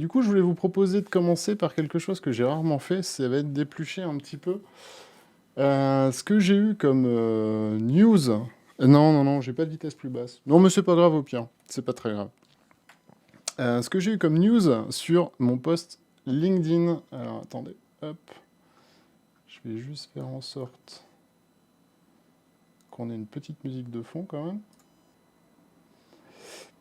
du coup, je voulais vous proposer de commencer par quelque chose que j'ai rarement fait, ça va être d'éplucher un petit peu ce que j'ai eu comme news. Non, j'ai pas de vitesse plus basse. Non, mais c'est pas grave au pire, c'est pas très grave. Ce que j'ai eu comme news sur mon post LinkedIn. Alors attendez, hop, je vais juste faire en sorte qu'on ait une petite musique de fond quand même.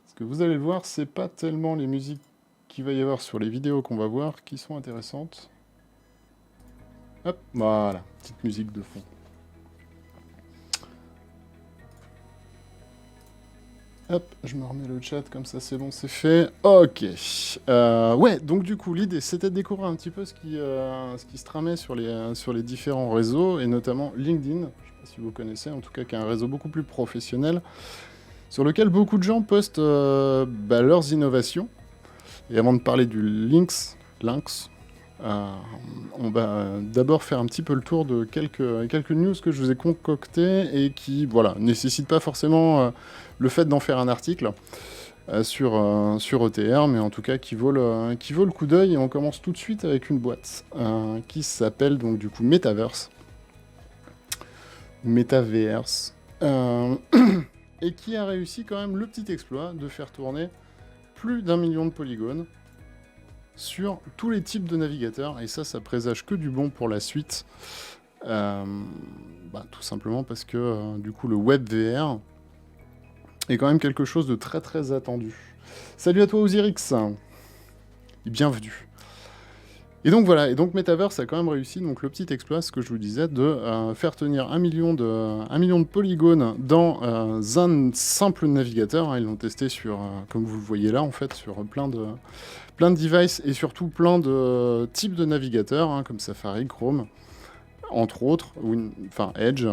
Parce que vous allez le voir, c'est pas tellement les musiques qu'il va y avoir sur les vidéos qu'on va voir qui sont intéressantes. Hop, voilà, petite musique de fond. Hop, je me remets le chat, comme ça c'est bon, c'est fait. Ok. Ouais, donc du coup, l'idée, c'était de découvrir un petit peu ce qui se tramait sur les différents réseaux, et notamment LinkedIn, je ne sais pas si vous connaissez, en tout cas, qui est un réseau beaucoup plus professionnel, sur lequel beaucoup de gens postent leurs innovations. Et avant de parler du Lynx, on va d'abord faire un petit peu le tour de quelques news que je vous ai concoctées et qui, voilà, nécessitent pas forcément le fait d'en faire un article sur ETR, mais en tout cas qui vaut le coup d'œil. Et on commence tout de suite avec une boîte qui s'appelle donc du coup Metaverse. Et qui a réussi quand même le petit exploit de faire tourner plus d'1 million de polygones sur tous les types de navigateurs, et ça présage que du bon pour la suite. Tout simplement parce que du coup le web VR est quand même quelque chose de très très attendu. Salut à toi Ozyrix, et bienvenue. Et donc voilà, et donc Metaverse a quand même réussi donc le petit exploit, ce que je vous disais, de faire tenir 1 million de polygones dans un simple navigateur. Ils l'ont testé sur, comme vous le voyez là en fait, sur plein de devices et surtout plein de types de navigateurs, comme Safari, Chrome, entre autres, Edge,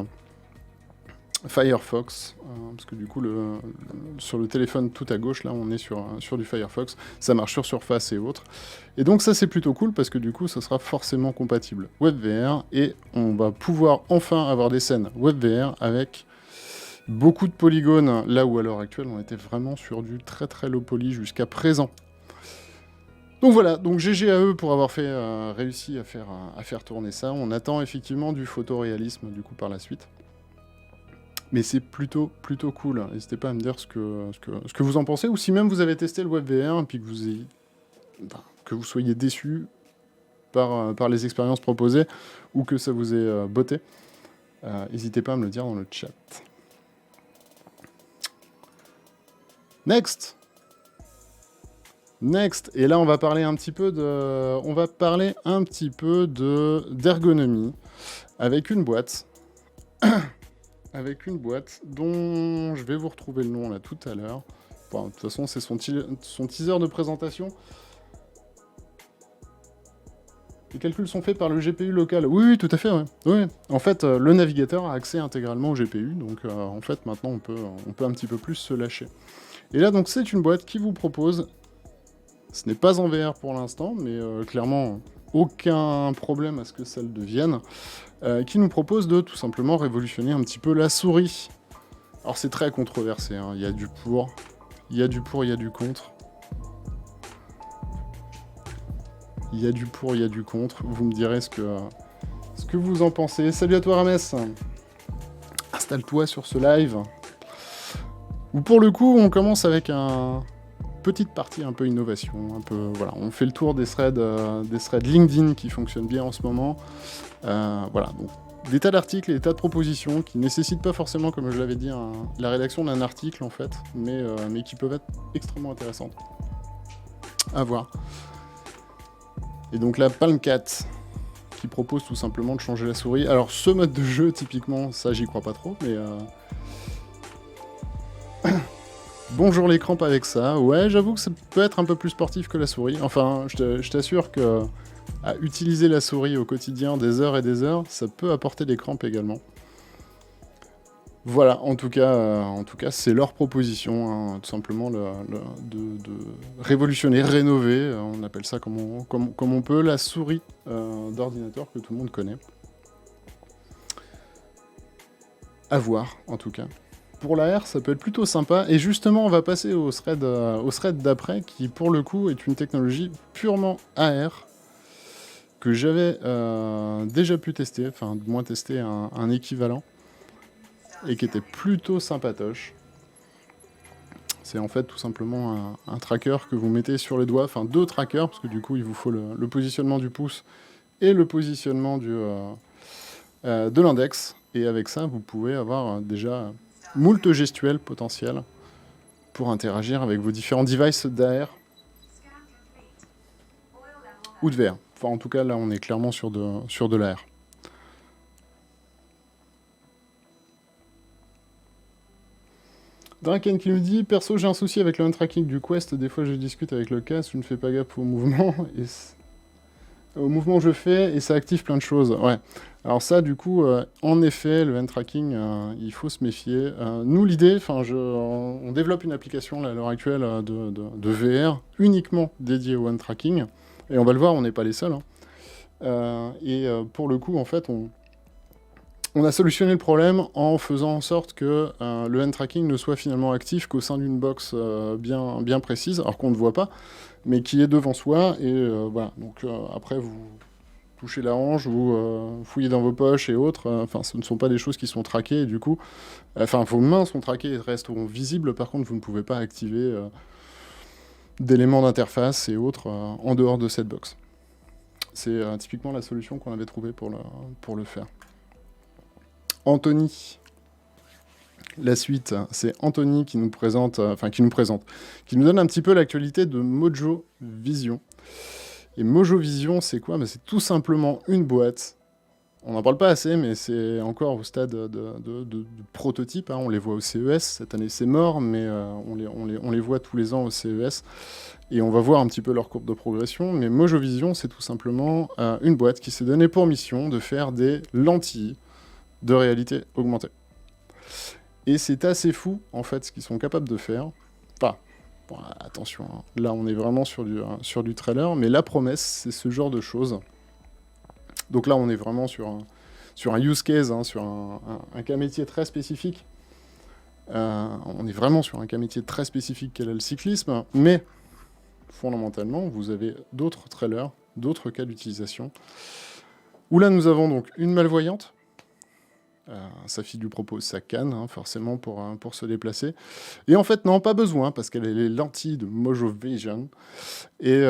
Firefox, parce que du coup, sur le téléphone tout à gauche, là, on est sur du Firefox, ça marche sur Surface et autres. Et donc ça, c'est plutôt cool, parce que du coup, ça sera forcément compatible WebVR, et on va pouvoir enfin avoir des scènes WebVR avec beaucoup de polygones, là où à l'heure actuelle, on était vraiment sur du très très low poly jusqu'à présent. Donc voilà, donc GG à eux pour avoir réussi à faire tourner ça. On attend effectivement du photoréalisme du coup par la suite. Mais c'est plutôt cool. N'hésitez pas à me dire ce que vous en pensez, ou si même vous avez testé le WebVR et puis que vous soyez déçu par les expériences proposées, ou que ça vous ait botté. N'hésitez pas à me le dire dans le chat. Next, et là on va parler un petit peu d'ergonomie avec une boîte dont je vais vous retrouver le nom là tout à l'heure. Bon, de toute façon, c'est son teaser de présentation. Les calculs sont faits par le GPU local. Oui, tout à fait, ouais. Oui. En fait, le navigateur a accès intégralement au GPU, donc en fait, maintenant, on peut un petit peu plus se lâcher. Et là, donc, c'est une boîte qui vous propose, ce n'est pas en VR pour l'instant, mais clairement, aucun problème à ce que ça le devienne, qui nous propose de tout simplement révolutionner un petit peu la souris. Alors c'est très controversé, hein. Il y a du pour, il y a du contre. Il y a du pour, il y a du contre. Vous me direz ce que vous en pensez. Salut à toi Rames. Installe-toi sur ce live. Où pour le coup, on commence avec petite partie un peu innovation, voilà, on fait le tour des threads LinkedIn qui fonctionnent bien en ce moment. Voilà, donc des tas d'articles et des tas de propositions qui nécessitent pas forcément, comme je l'avais dit, la rédaction d'un article en fait, mais qui peuvent être extrêmement intéressantes à voir. Et donc la Palm 4 qui propose tout simplement de changer la souris. Alors ce mode de jeu typiquement, ça j'y crois pas trop, mais bonjour les crampes avec ça. Ouais, j'avoue que ça peut être un peu plus sportif que la souris. Enfin, je t'assure que à utiliser la souris au quotidien des heures et des heures, ça peut apporter des crampes également. Voilà, en tout cas, c'est leur proposition, hein, tout simplement de révolutionner, rénover, on appelle ça comme on peut, la souris d'ordinateur que tout le monde connaît. À voir, en tout cas. pour l'AR, ça peut être plutôt sympa. Et justement, on va passer au thread d'après, qui pour le coup est une technologie purement AR, que j'avais déjà pu tester, enfin du moins tester un équivalent, et qui était plutôt sympatoche. C'est en fait tout simplement un tracker que vous mettez sur les doigts, enfin 2 trackers, parce que du coup il vous faut le positionnement du pouce et le positionnement de l'index. Et avec ça, vous pouvez avoir déjà moult gestuels potentiels pour interagir avec vos différents devices d'AR ou de VR. Enfin, en tout cas, là, on est clairement sur de l'AR. Draken qui nous dit « Perso, j'ai un souci avec le hand tracking du Quest. Des fois, je discute avec le casque, je ne fais pas gaffe au mouvement. Au mouvement que je fais, et ça active plein de choses. » Ouais. Alors ça, du coup, en effet, le hand tracking, il faut se méfier. Nous, l'idée, on développe une application là, à l'heure actuelle de VR uniquement dédiée au hand tracking. Et on va le voir, on n'est pas les seuls. Hein. Pour le coup, en fait, on a solutionné le problème en faisant en sorte que le hand tracking ne soit finalement actif qu'au sein d'une box bien précise, alors qu'on ne voit pas, mais qui est devant soi. Et voilà. Donc après, vous touchez la hanche, vous fouillez dans vos poches et autres. Enfin, ce ne sont pas des choses qui sont traquées. Et du coup, vos mains sont traquées et resteront visibles. Par contre, vous ne pouvez pas activer d'éléments d'interface et autres en dehors de cette box. C'est typiquement la solution qu'on avait trouvée pour le faire. Anthony. La suite, c'est Anthony qui nous donne un petit peu l'actualité de Mojo Vision. Et Mojo Vision, c'est quoi ? C'est tout simplement une boîte. On n'en parle pas assez, mais c'est encore au stade de prototype. Hein. On les voit au CES. Cette année, c'est mort, mais on les voit tous les ans au CES. Et on va voir un petit peu leur courbe de progression. Mais Mojo Vision, c'est tout simplement une boîte qui s'est donnée pour mission de faire des lentilles de réalité augmentée. Et c'est assez fou, en fait, ce qu'ils sont capables de faire. Enfin, bon, attention, hein. Là, on est vraiment sur du trailer, mais la promesse, c'est ce genre de choses. Donc là, on est vraiment sur un use case, hein, sur un cas métier très spécifique. On est vraiment sur un cas métier très spécifique qu'est le cyclisme, mais fondamentalement, vous avez d'autres trailers, d'autres cas d'utilisation, où là, nous avons donc une malvoyante. Sa fille lui propose sa canne, hein, forcément, pour se déplacer. Et en fait, non, pas besoin, parce qu'elle a les lentilles de Mojo Vision. Et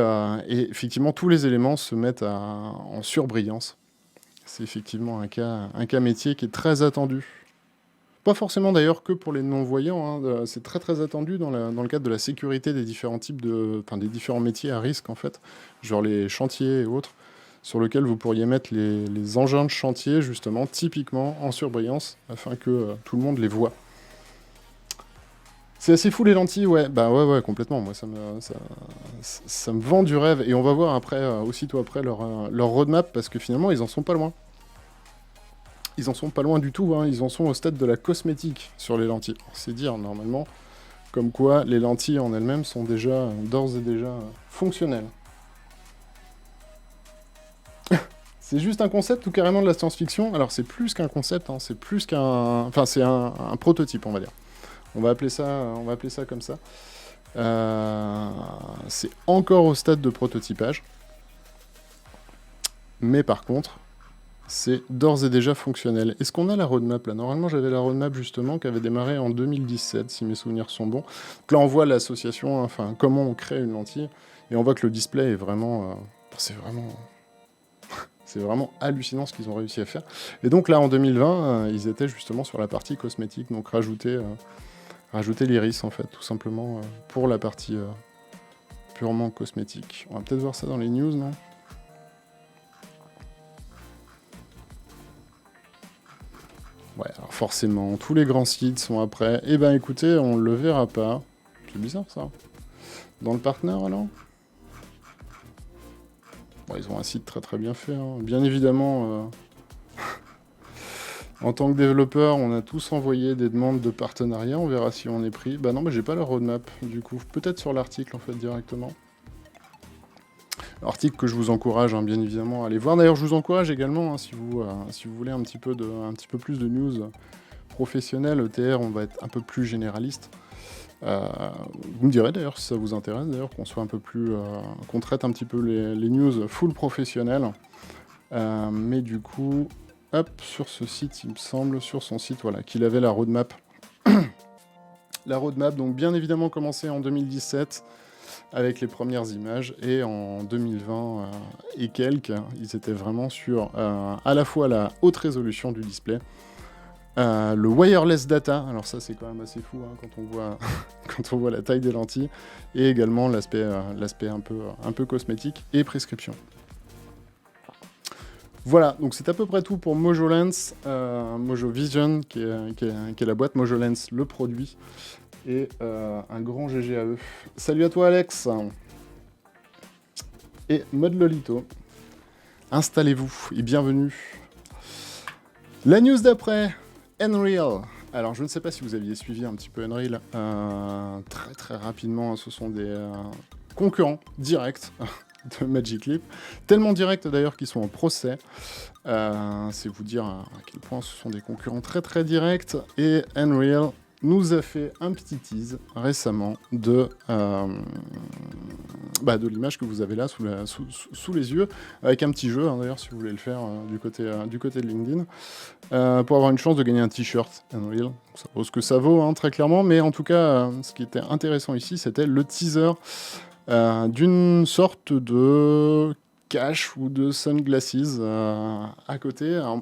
effectivement, tous les éléments se mettent en surbrillance. C'est effectivement un cas métier qui est très attendu. Pas forcément d'ailleurs que pour les non-voyants, hein, c'est très très attendu dans le cadre de la sécurité des différents types des différents métiers à risque, en fait, genre les chantiers et autres, sur lequel vous pourriez mettre les engins de chantier, justement, typiquement en surbrillance, afin que tout le monde les voit. C'est assez fou les lentilles, ouais. Bah ouais, complètement. Moi, ça me vend du rêve. Et on va voir après, aussitôt après leur roadmap, parce que finalement, ils en sont pas loin. Ils en sont pas loin du tout, hein. Ils en sont au stade de la cosmétique sur les lentilles. C'est dire, normalement, comme quoi les lentilles en elles-mêmes sont d'ores et déjà fonctionnelles. C'est juste un concept ou carrément de la science-fiction? Alors c'est plus qu'un concept, hein, c'est plus qu'un... Enfin c'est un prototype, on va dire. On va appeler ça comme ça. C'est encore au stade de prototypage. Mais par contre, c'est d'ores et déjà fonctionnel. Est-ce qu'on a la roadmap là? Normalement j'avais la roadmap justement qui avait démarré en 2017, si mes souvenirs sont bons. Donc là on voit l'association, enfin comment on crée une lentille. Et on voit que le display est vraiment... C'est vraiment hallucinant ce qu'ils ont réussi à faire. Et donc là, en 2020, ils étaient justement sur la partie cosmétique, donc rajouter l'iris, en fait, tout simplement, pour la partie purement cosmétique. On va peut-être voir ça dans les news, non ? Ouais, alors forcément, tous les grands sites sont après. Eh ben écoutez, on le verra pas. C'est bizarre, ça. Dans le partner, alors ? Bon, ils ont un site très très bien fait. Hein. Bien évidemment, en tant que développeur, on a tous envoyé des demandes de partenariat. On verra si on est pris. Bah non, mais j'ai pas la roadmap, du coup. Peut-être sur l'article, en fait, directement. Article que je vous encourage, hein, bien évidemment, à aller voir. D'ailleurs, je vous encourage également, hein, si vous voulez un petit peu plus de news professionnel, ETR, on va être un peu plus généraliste. Vous me direz d'ailleurs si ça vous intéresse, d'ailleurs qu'on soit un peu plus, qu'on traite un petit peu les news full professionnelles. Mais du coup, hop, sur ce site, il me semble, sur son site, voilà, qu'il avait la roadmap. La roadmap, donc bien évidemment commencée en 2017 avec les premières images, et en 2020 et quelques, ils étaient vraiment sur à la fois la haute résolution du display, le wireless data, alors ça c'est quand même assez fou hein, quand on voit quand on voit la taille des lentilles, et également l'aspect un peu cosmétique et prescription. Voilà, donc c'est à peu près tout pour MojoLens, Mojo Vision qui est la boîte, MojoLens le produit, et un grand GG à eux. Salut à toi Alex et Mode Lolito, installez-vous et bienvenue. La news d'après, Unreal. Alors je ne sais pas si vous aviez suivi un petit peu Unreal, très très rapidement, ce sont des concurrents directs de Magic Leap, tellement directs d'ailleurs qu'ils sont en procès. C'est vous dire à quel point ce sont des concurrents très très directs, et Unreal nous a fait un petit tease récemment de l'image que vous avez là sous les yeux, avec un petit jeu, hein, d'ailleurs, si vous voulez le faire du côté de LinkedIn, pour avoir une chance de gagner un t-shirt Unreal. Ça vaut ce que ça vaut, hein, très clairement, mais en tout cas, ce qui était intéressant ici, c'était le teaser d'une sorte de cache ou de sunglasses à côté. Alors,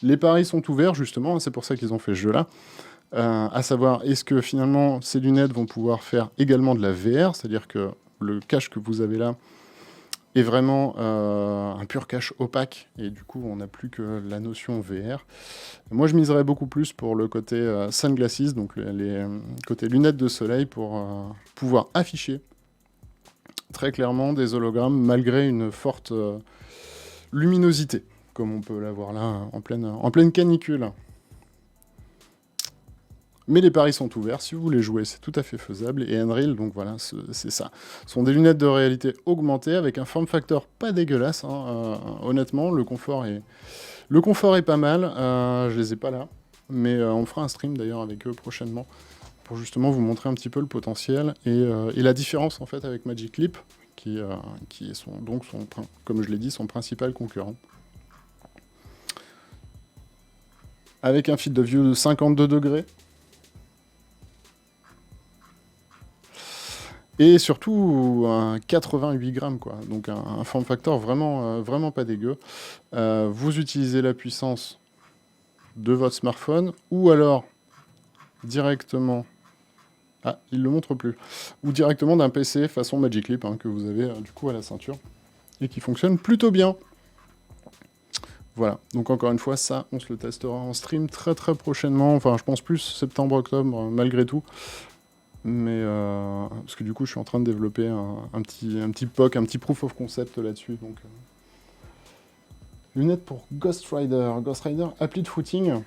les paris sont ouverts, justement, c'est pour ça qu'ils ont fait ce jeu-là. À savoir, est-ce que finalement ces lunettes vont pouvoir faire également de la VR, c'est-à-dire que le cache que vous avez là est vraiment un pur cache opaque, et du coup on n'a plus que la notion VR. Moi je miserais beaucoup plus pour le côté sunglasses, donc les côté lunettes de soleil, pour pouvoir afficher très clairement des hologrammes malgré une forte luminosité, comme on peut l'avoir là en pleine canicule. Mais les paris sont ouverts, si vous voulez jouer, c'est tout à fait faisable. Et Unreal, donc voilà, c'est ça. Ce sont des lunettes de réalité augmentée avec un form factor pas dégueulasse. Hein, honnêtement, le confort est pas mal. Je les ai pas là, mais on fera un stream d'ailleurs avec eux prochainement pour justement vous montrer un petit peu le potentiel et la différence en fait avec Magic Leap, qui est comme je l'ai dit, son principal concurrent. Avec un field of view de 52 degrés. Et surtout, un 88 grammes, quoi. Donc un form factor vraiment pas dégueu. Vous utilisez la puissance de votre smartphone, ou alors directement... Ah, il le montre plus. Ou directement d'un PC façon Magic Leap, hein, que vous avez du coup à la ceinture, et qui fonctionne plutôt bien. Voilà, donc encore une fois, ça, on se le testera en stream très très prochainement. Enfin, je pense plus septembre-octobre, malgré tout. Mais parce que du coup je suis en train de développer un petit POC, un petit proof of concept là-dessus. Donc lunettes pour Ghost Rider, appli de footing.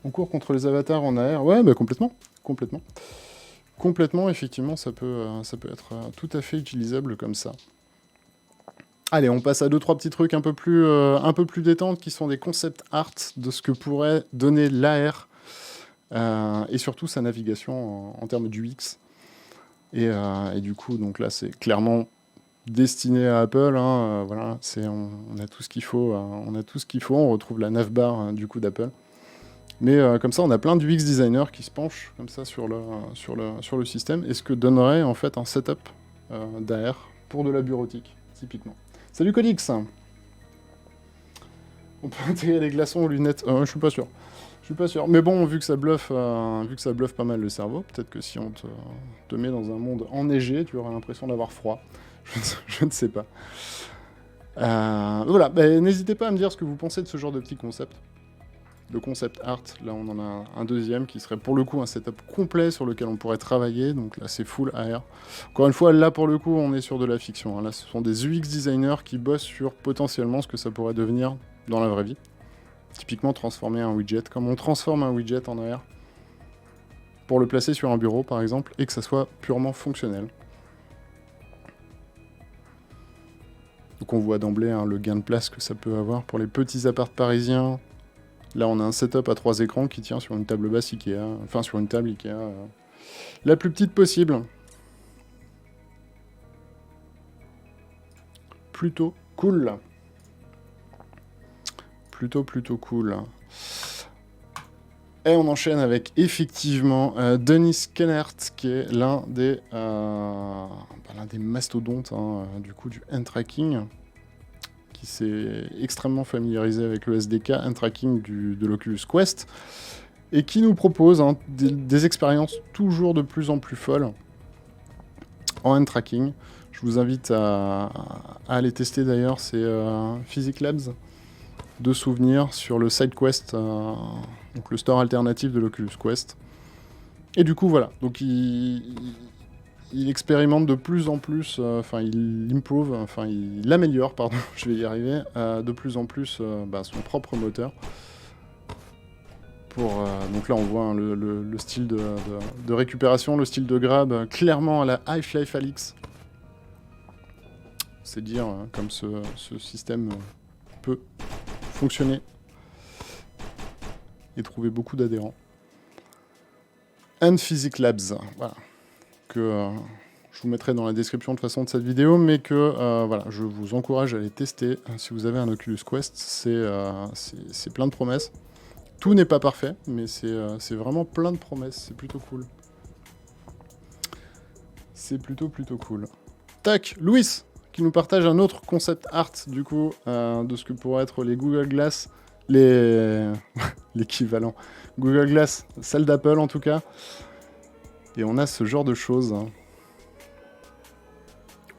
On court contre les avatars en AR. Ouais, bah complètement. Effectivement, ça peut être tout à fait utilisable comme ça. Allez, on passe à 2-3 petits trucs un peu plus détentes, qui sont des concept art de ce que pourrait donner l'AR. Et surtout sa navigation en termes d'UX. Et du coup, donc là, c'est clairement destiné à Apple. Hein, voilà, on a tout ce qu'il faut. On retrouve la navbar du coup d'Apple. Mais comme ça, on a plein d'UX designers qui se penchent comme ça sur le système. Et ce que donnerait en fait un setup d'AR pour de la bureautique, typiquement. Salut Colix. On peut intégrer les glaçons aux lunettes. Je suis pas sûr. Mais bon, vu que ça bluffe pas mal le cerveau, peut-être que si on te met dans un monde enneigé, tu auras l'impression d'avoir froid. Je ne sais pas. Voilà, n'hésitez pas à me dire ce que vous pensez de ce genre de petit concept. De concept art, là on en a un deuxième qui serait pour le coup un setup complet sur lequel on pourrait travailler, donc là c'est full AR. Encore une fois, là pour le coup on est sur de la fiction, hein. Là ce sont des UX designers qui bossent sur potentiellement ce que ça pourrait devenir dans la vraie vie. Typiquement transformer un widget, comme on transforme un widget en AR, pour le placer sur un bureau par exemple, et que ça soit purement fonctionnel. Donc on voit d'emblée hein, le gain de place que ça peut avoir pour les petits apparts parisiens, Là, on a un setup à 3 écrans qui tient sur une table basse Ikea, enfin sur une table Ikea, la plus petite possible. Plutôt cool. Plutôt cool. Et on enchaîne avec, effectivement, Dennis Kennert, qui est l'un des mastodontes, du coup, du hand-tracking, qui s'est extrêmement familiarisé avec le SDK hand-tracking de l'Oculus Quest, et qui nous propose des expériences toujours de plus en plus folles en hand-tracking. Je vous invite à aller tester, d'ailleurs, c'est Physics Labs, de souvenirs sur le SideQuest, donc le store alternatif de l'Oculus Quest. Et du coup, voilà. Donc, il expérimente de plus en plus, il améliore, pardon, je vais y arriver, de plus en plus son propre moteur. Donc là, on voit le style de récupération, le style de grab, clairement à la Half-Life Alyx. C'est dire comme ce système peut fonctionner et trouver beaucoup d'adhérents. And Physics Labs, voilà, que je vous mettrai dans la description de façon de cette vidéo, mais que voilà, je vous encourage à aller tester si vous avez un Oculus Quest. C'est plein de promesses. Tout n'est pas parfait, mais c'est vraiment plein de promesses. C'est plutôt cool. C'est plutôt cool. Tac, Louis, qui nous partage un autre concept art, du coup, de ce que pourraient être les Google Glass, l'équivalent. Google Glass, celle d'Apple en tout cas. Et on a ce genre de choses. Donc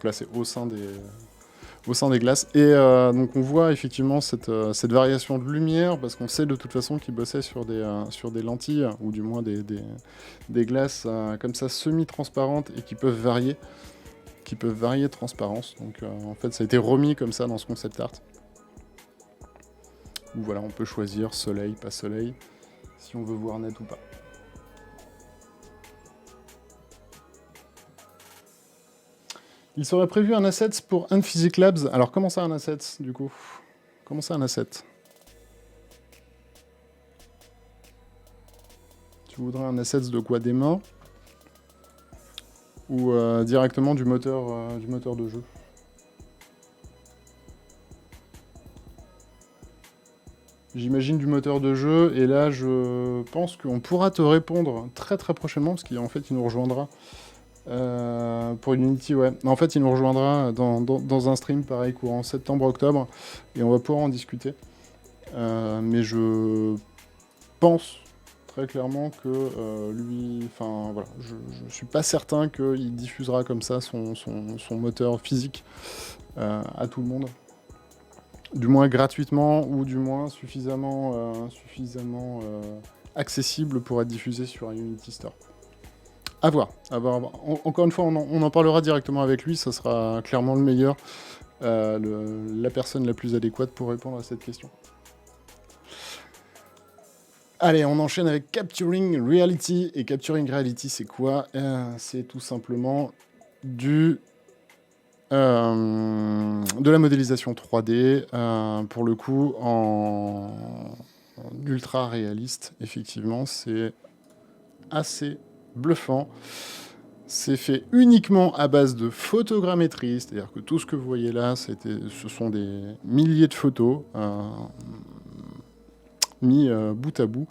là, c'est au sein des glaces. Et donc on voit effectivement cette variation de lumière, parce qu'on sait de toute façon qu'ils bossaient sur des lentilles, ou du moins des glaces comme ça semi-transparentes et qui peuvent varier de transparence. Donc en fait ça a été remis comme ça dans ce concept art. Où voilà, on peut choisir soleil, pas soleil, si on veut voir net ou pas. Il serait prévu un asset pour And Physics Labs. Alors comment ça un asset du coup? Comment ça un asset? Tu voudrais un asset de quoi? Des mains? Ou directement du moteur de jeu? J'imagine du moteur de jeu, et là je pense qu'on pourra te répondre très prochainement, parce qu'en fait il nous rejoindra pour Unity, ouais. En fait il nous rejoindra dans un stream pareil courant septembre-octobre, et on va pouvoir en discuter. Mais je pense très clairement que lui, enfin voilà, je suis pas certain qu'il diffusera comme ça son moteur physique à tout le monde. Du moins gratuitement, ou du moins suffisamment accessible pour être diffusé sur un Unity Store. À voir. Encore une fois, on en parlera directement avec lui, ça sera clairement le meilleur, la personne la plus adéquate pour répondre à cette question. Allez, on enchaîne avec Capturing Reality. Et Capturing Reality, c'est quoi? C'est tout simplement de la modélisation 3D, pour le coup, en ultra réaliste. Effectivement, c'est assez bluffant. C'est fait uniquement à base de photogrammétrie, c'est-à-dire que tout ce que vous voyez là, ce sont des milliers de photos mis bout à bout,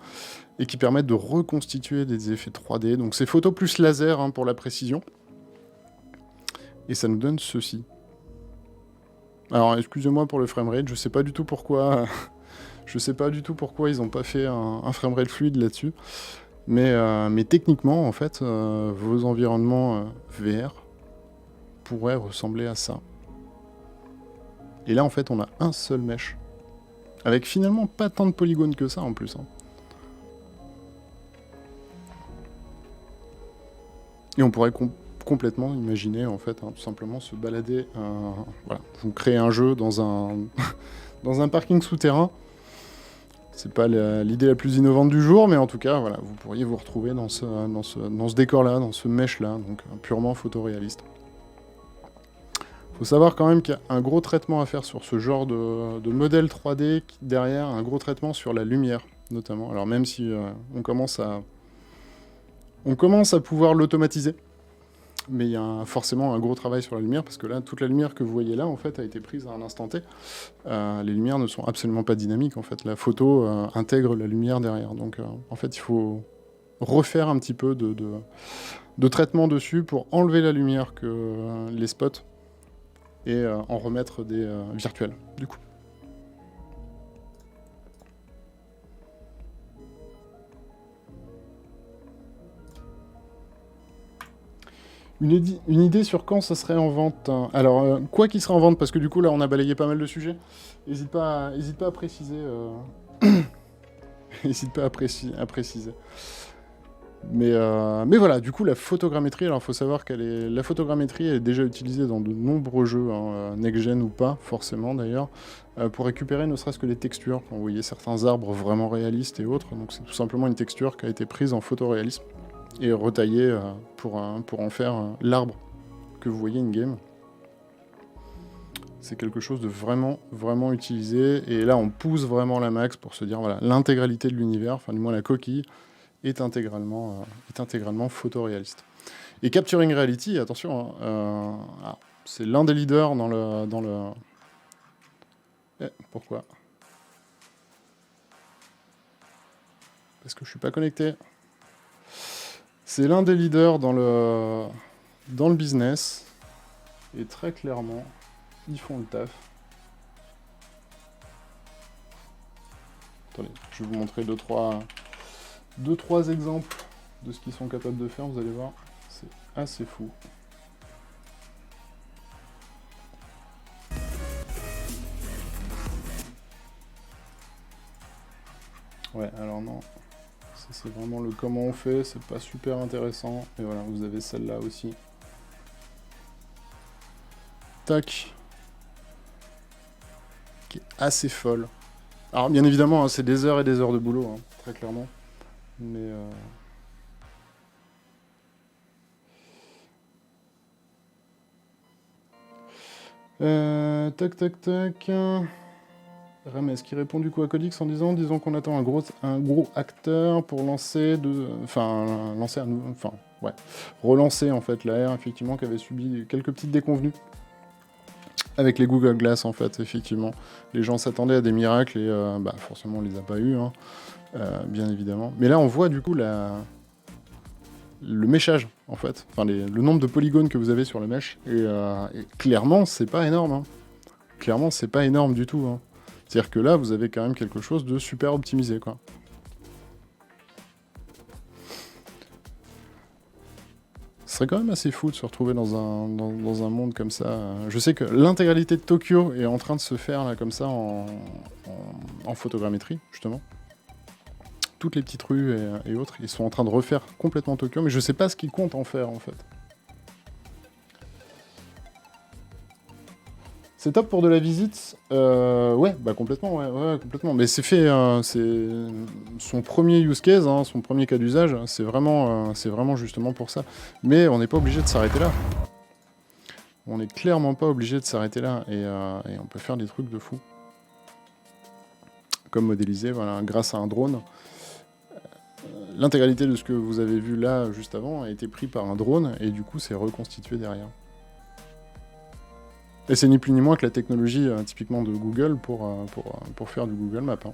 et qui permettent de reconstituer des effets 3D. Donc c'est photo plus laser pour la précision. Et ça nous donne ceci. Alors excusez-moi pour le framerate, je sais pas du tout pourquoi ils n'ont pas fait un framerate fluide là-dessus. Mais techniquement, en fait, vos environnements VR pourraient ressembler à ça. Et là, en fait, on a un seul mesh. Avec finalement pas tant de polygones que ça en plus. Et on pourrait complètement imaginer, en fait, tout simplement se balader. Voilà, vous créez un jeu dans un parking souterrain. C'est pas l'idée la plus innovante du jour, mais en tout cas, voilà, vous pourriez vous retrouver dans ce décor-là, dans ce mesh-là, donc purement photoréaliste. Faut savoir quand même qu'il y a un gros traitement à faire sur ce genre de modèle 3D, derrière un gros traitement sur la lumière. notamment. Alors même si on commence à pouvoir l'automatiser, mais il y a forcément un gros travail sur la lumière, parce que là, toute la lumière que vous voyez là, en fait, a été prise à un instant T. Les lumières ne sont absolument pas dynamiques, en fait. La photo intègre la lumière derrière. Donc, en fait, il faut refaire un petit peu de traitement dessus pour enlever la lumière que les spots et en remettre des virtuels, du coup. Une idée sur quand ça serait en vente, hein. Alors, quoi qu'il sera en vente, parce que du coup, là, on a balayé pas mal de sujets. N'hésite pas à préciser. N'hésite pas à préciser. Mais voilà, du coup, la photogrammétrie, alors il faut savoir la photogrammétrie est déjà utilisée dans de nombreux jeux, hein, next-gen ou pas, forcément d'ailleurs, pour récupérer ne serait-ce que les textures. Quand vous voyez certains arbres vraiment réalistes et autres, donc c'est tout simplement une texture qui a été prise en photoréalisme et retaillée pour en faire l'arbre que vous voyez in-game. C'est quelque chose de vraiment, vraiment utilisé, et là on pousse vraiment la max pour se dire, voilà, l'intégralité de l'univers, enfin du moins la coquille, est intégralement photoréaliste. Et Capturing Reality, attention, c'est l'un des leaders dans le... pourquoi? Parce que je suis pas connecté. C'est l'un des leaders dans le business, et très clairement, ils font le taf. Attendez, je vais vous montrer deux, trois exemples de ce qu'ils sont capables de faire, vous allez voir, c'est assez fou. Ouais, alors non, ça c'est vraiment le comment on fait, c'est pas super intéressant, et voilà, vous avez celle-là aussi. Tac. Qui est assez folle. Alors bien évidemment, hein, c'est des heures et des heures de boulot, hein, très clairement. Mais tac tac tac. Rames qui répond du coup à Codix en disant qu'on attend un gros acteur pour relancer en fait la R, effectivement, qui avait subi quelques petites déconvenues avec les Google Glass, en fait, effectivement. Les gens s'attendaient à des miracles et forcément on les a pas eu, hein, bien évidemment. Mais là on voit du coup le méchage, en fait, enfin le nombre de polygones que vous avez sur le mesh, et clairement c'est pas énorme, hein. Clairement c'est pas énorme du tout, hein. C'est-à-dire que là vous avez quand même quelque chose de super optimisé, quoi. Ce serait quand même assez fou de se retrouver dans un monde comme ça. Je sais que l'intégralité de Tokyo est en train de se faire là comme ça en photogrammétrie, justement. Toutes les petites rues et autres, ils sont en train de refaire complètement Tokyo, mais je sais pas ce qu'ils comptent en faire, en fait. C'est top pour de la visite, ouais, bah complètement, ouais, complètement. Mais c'est fait, c'est son premier use case, hein, son premier cas d'usage, c'est vraiment justement pour ça. Mais on n'est pas obligé de s'arrêter là. On n'est clairement pas obligé de s'arrêter là, et on peut faire des trucs de fou. Comme modéliser, voilà, grâce à un drone. L'intégralité de ce que vous avez vu là, juste avant, a été pris par un drone, et du coup, c'est reconstitué derrière. Et c'est ni plus ni moins que la technologie typiquement de Google pour faire du Google Maps, hein.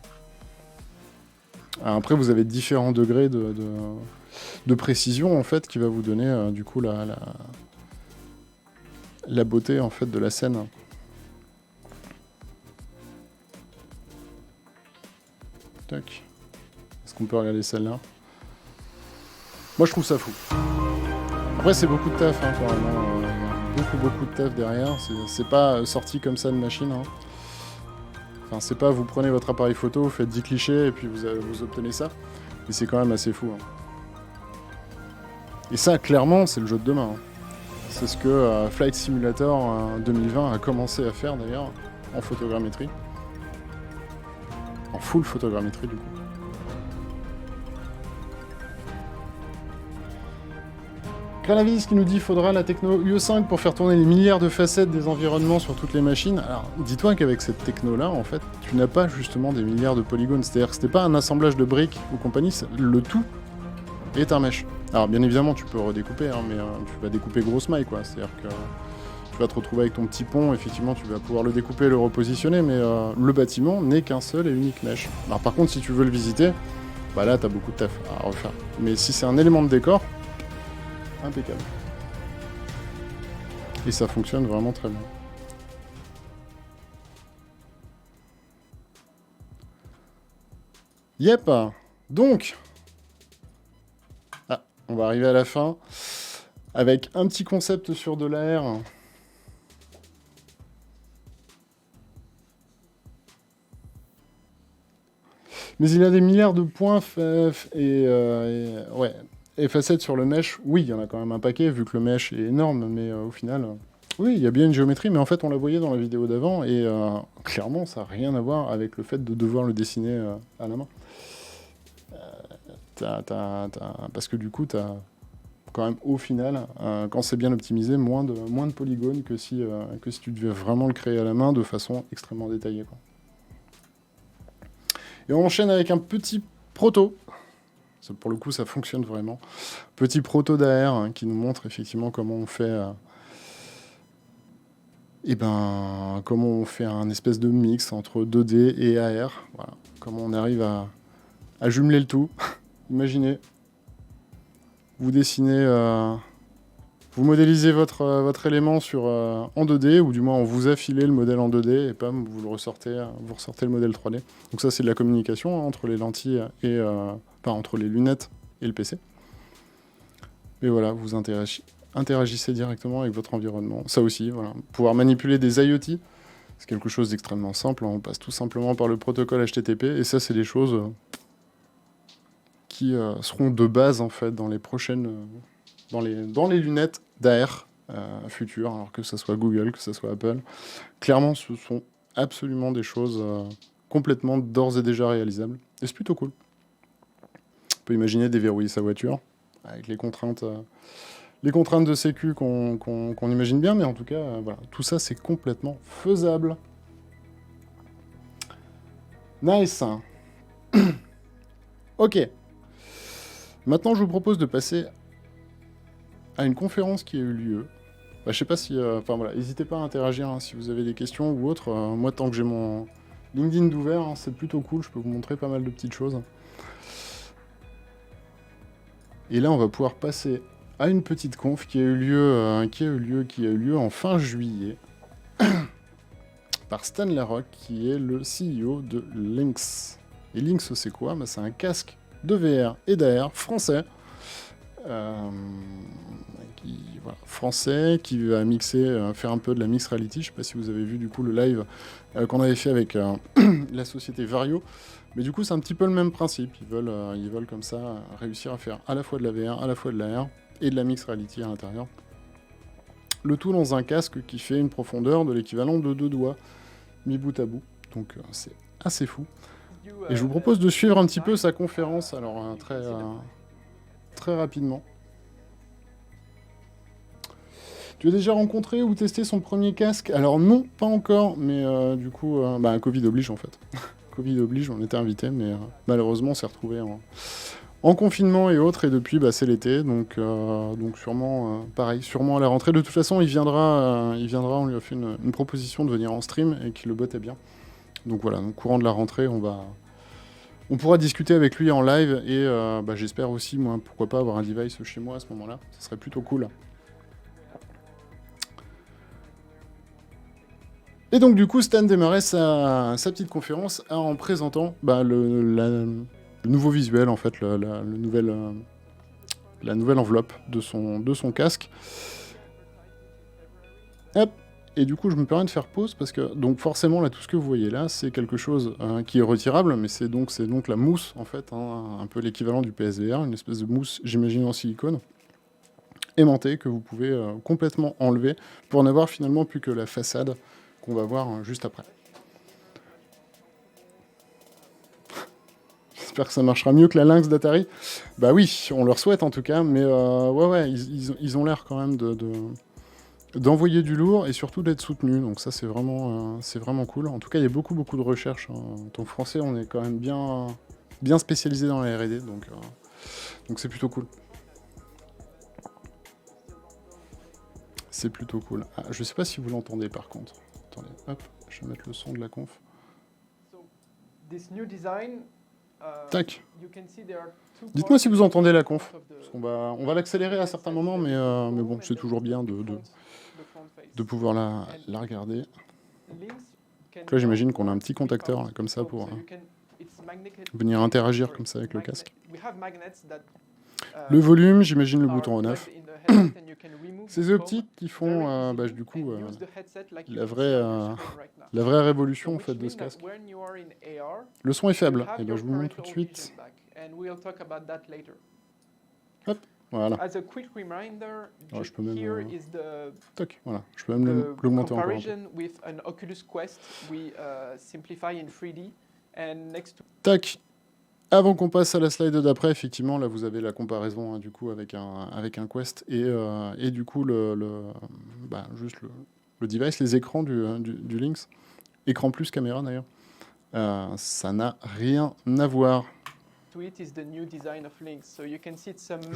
Alors après, vous avez différents degrés de précision, en fait, qui va vous donner, du coup, la beauté, en fait, de la scène. Tac. Est-ce qu'on peut regarder celle-là? Moi, je trouve ça fou. Après, c'est beaucoup de taf, hein, quand même, hein. Beaucoup de taf derrière, c'est pas sorti comme ça de machine, hein. Enfin, c'est pas vous prenez votre appareil photo, vous faites 10 clichés et puis vous obtenez ça, mais c'est quand même assez fou, hein. Et ça, clairement, c'est le jeu de demain, hein. C'est ce que Flight Simulator 2020 a commencé à faire d'ailleurs, en photogrammétrie. En full photogrammétrie du coup. Kralavis qui nous dit qu'il faudra la techno UE5 pour faire tourner les milliards de facettes des environnements sur toutes les machines. Alors, dis-toi qu'avec cette techno-là, en fait, tu n'as pas justement des milliards de polygones. C'est-à-dire que c'était pas un assemblage de briques ou compagnie, le tout est un mesh. Alors, bien évidemment, tu peux redécouper, hein, mais tu vas découper grosse maille, quoi. C'est-à-dire que tu vas te retrouver avec ton petit pont, effectivement, tu vas pouvoir le découper, le repositionner, mais le bâtiment n'est qu'un seul et unique mesh. Alors, par contre, si tu veux le visiter, bah là, t'as beaucoup de taf à refaire. Mais si c'est un élément de décor, impeccable. Et ça fonctionne vraiment très bien. Yep. Donc, on va arriver à la fin avec un petit concept sur de l'AR. Mais il y a des milliards de points et facettes sur le mesh. Oui, il y en a quand même un paquet, vu que le mesh est énorme, mais au final... oui, il y a bien une géométrie, mais en fait, on la voyait dans la vidéo d'avant, et clairement, ça n'a rien à voir avec le fait de devoir le dessiner à la main. Parce que du coup, tu as quand même, au final, quand c'est bien optimisé, moins de polygones que si tu devais vraiment le créer à la main de façon extrêmement détaillée, quoi. Et on enchaîne avec un petit proto. Pour le coup, ça fonctionne vraiment. Petit proto d'AR hein, qui nous montre effectivement comment on fait... comment on fait un espèce de mix entre 2D et AR. Voilà. Comment on arrive à jumeler le tout. Imaginez, vous dessinez, vous modélisez votre élément en 2D, ou du moins on vous a filé le modèle en 2D, et pam, vous ressortez le modèle 3D. Donc ça, c'est de la communication hein, entre les lentilles et... entre les lunettes et le PC. Et voilà, vous interagissez directement avec votre environnement. Ça aussi, voilà. Pouvoir manipuler des IoT, c'est quelque chose d'extrêmement simple. Hein. On passe tout simplement par le protocole HTTP, et ça, c'est des choses qui seront de base, en fait, dans les prochaines... dans les lunettes d'AR futures, alors que ce soit Google, que ce soit Apple. Clairement, ce sont absolument des choses complètement d'ores et déjà réalisables. Et c'est plutôt cool. On peut imaginer déverrouiller sa voiture, avec les contraintes de sécu qu'on imagine bien, mais en tout cas, voilà, tout ça, c'est complètement faisable. Nice. Ok. Maintenant, je vous propose de passer à une conférence qui a eu lieu. Je sais pas si... voilà, n'hésitez pas à interagir hein, si vous avez des questions ou autres. Moi, tant que j'ai mon LinkedIn d'ouvert, hein, c'est plutôt cool, je peux vous montrer pas mal de petites choses. Et là, on va pouvoir passer à une petite conf qui a eu lieu en fin juillet par Stan Larocque, qui est le CEO de Lynx. Et Lynx, c'est quoi ? C'est un casque de VR et d'AR français, qui va mixer, faire un peu de la mix reality. Je sais pas si vous avez vu du coup le live qu'on avait fait avec la société Vario. Mais du coup, c'est un petit peu le même principe. Ils veulent comme ça réussir à faire à la fois de la VR, à la fois de l'AR et de la mixed reality à l'intérieur. Le tout dans un casque qui fait une profondeur de l'équivalent de 2 doigts mis bout à bout. Donc c'est assez fou. Et je vous propose de suivre un petit peu sa conférence, alors très rapidement. Tu as déjà rencontré ou testé son premier casque ? Alors non, pas encore, mais du coup, Covid oblige en fait. Covid oblige, on était invités, mais malheureusement, on s'est retrouvés en confinement et autres, et depuis, c'est l'été, donc sûrement, pareil, sûrement à la rentrée. De toute façon, il viendra, on lui a fait une proposition de venir en stream, et qu'il le bottait bien. Donc voilà, au courant de la rentrée, on pourra discuter avec lui en live, et j'espère aussi, moi, pourquoi pas avoir un device chez moi à ce moment-là, ça serait plutôt cool. Et donc du coup, Stan démarrait sa petite conférence en présentant le nouveau visuel, en fait, la nouvelle enveloppe de son casque. Hop. Et du coup, je me permets de faire pause parce que, donc forcément, là, tout ce que vous voyez là, c'est quelque chose qui est retirable, mais c'est donc la mousse, en fait, un peu l'équivalent du PSVR, une espèce de mousse, j'imagine, en silicone, aimantée, que vous pouvez complètement enlever pour n'avoir finalement plus que la façade qu'on va voir juste après. J'espère que ça marchera mieux que la Lynx d'Atari. Bah oui, on leur souhaite en tout cas, mais ouais, ils ont l'air quand même d'envoyer du lourd et surtout d'être soutenus. Donc ça, c'est vraiment cool. En tout cas, il y a beaucoup de recherches. Hein. En tant que Français, on est quand même bien spécialisé dans la R&D, donc c'est plutôt cool. C'est plutôt cool. Ah, je sais pas si vous l'entendez par contre. Attendez, hop, je vais mettre le son de la conf. Tac. Dites-moi si vous entendez la conf. Parce on va l'accélérer à certains moments, mais bon, c'est toujours bien de pouvoir la regarder. Donc là, j'imagine qu'on a un petit contacteur là, comme ça pour venir interagir comme ça avec le casque. Le volume, j'imagine le bouton on-off. Ces optiques qui font du coup la vraie révolution en fait de ce casque. Le son est faible, et ben, je vous montre tout de suite. Hop, voilà. Alors, je peux même toc, voilà, je peux même l'augmenter encore un peu. Tac. Avant qu'on passe à la slide d'après, effectivement, là vous avez la comparaison hein, du coup avec un Quest et du coup juste le device, les écrans du Lynx, écran plus caméra d'ailleurs, ça n'a rien à voir. Je vous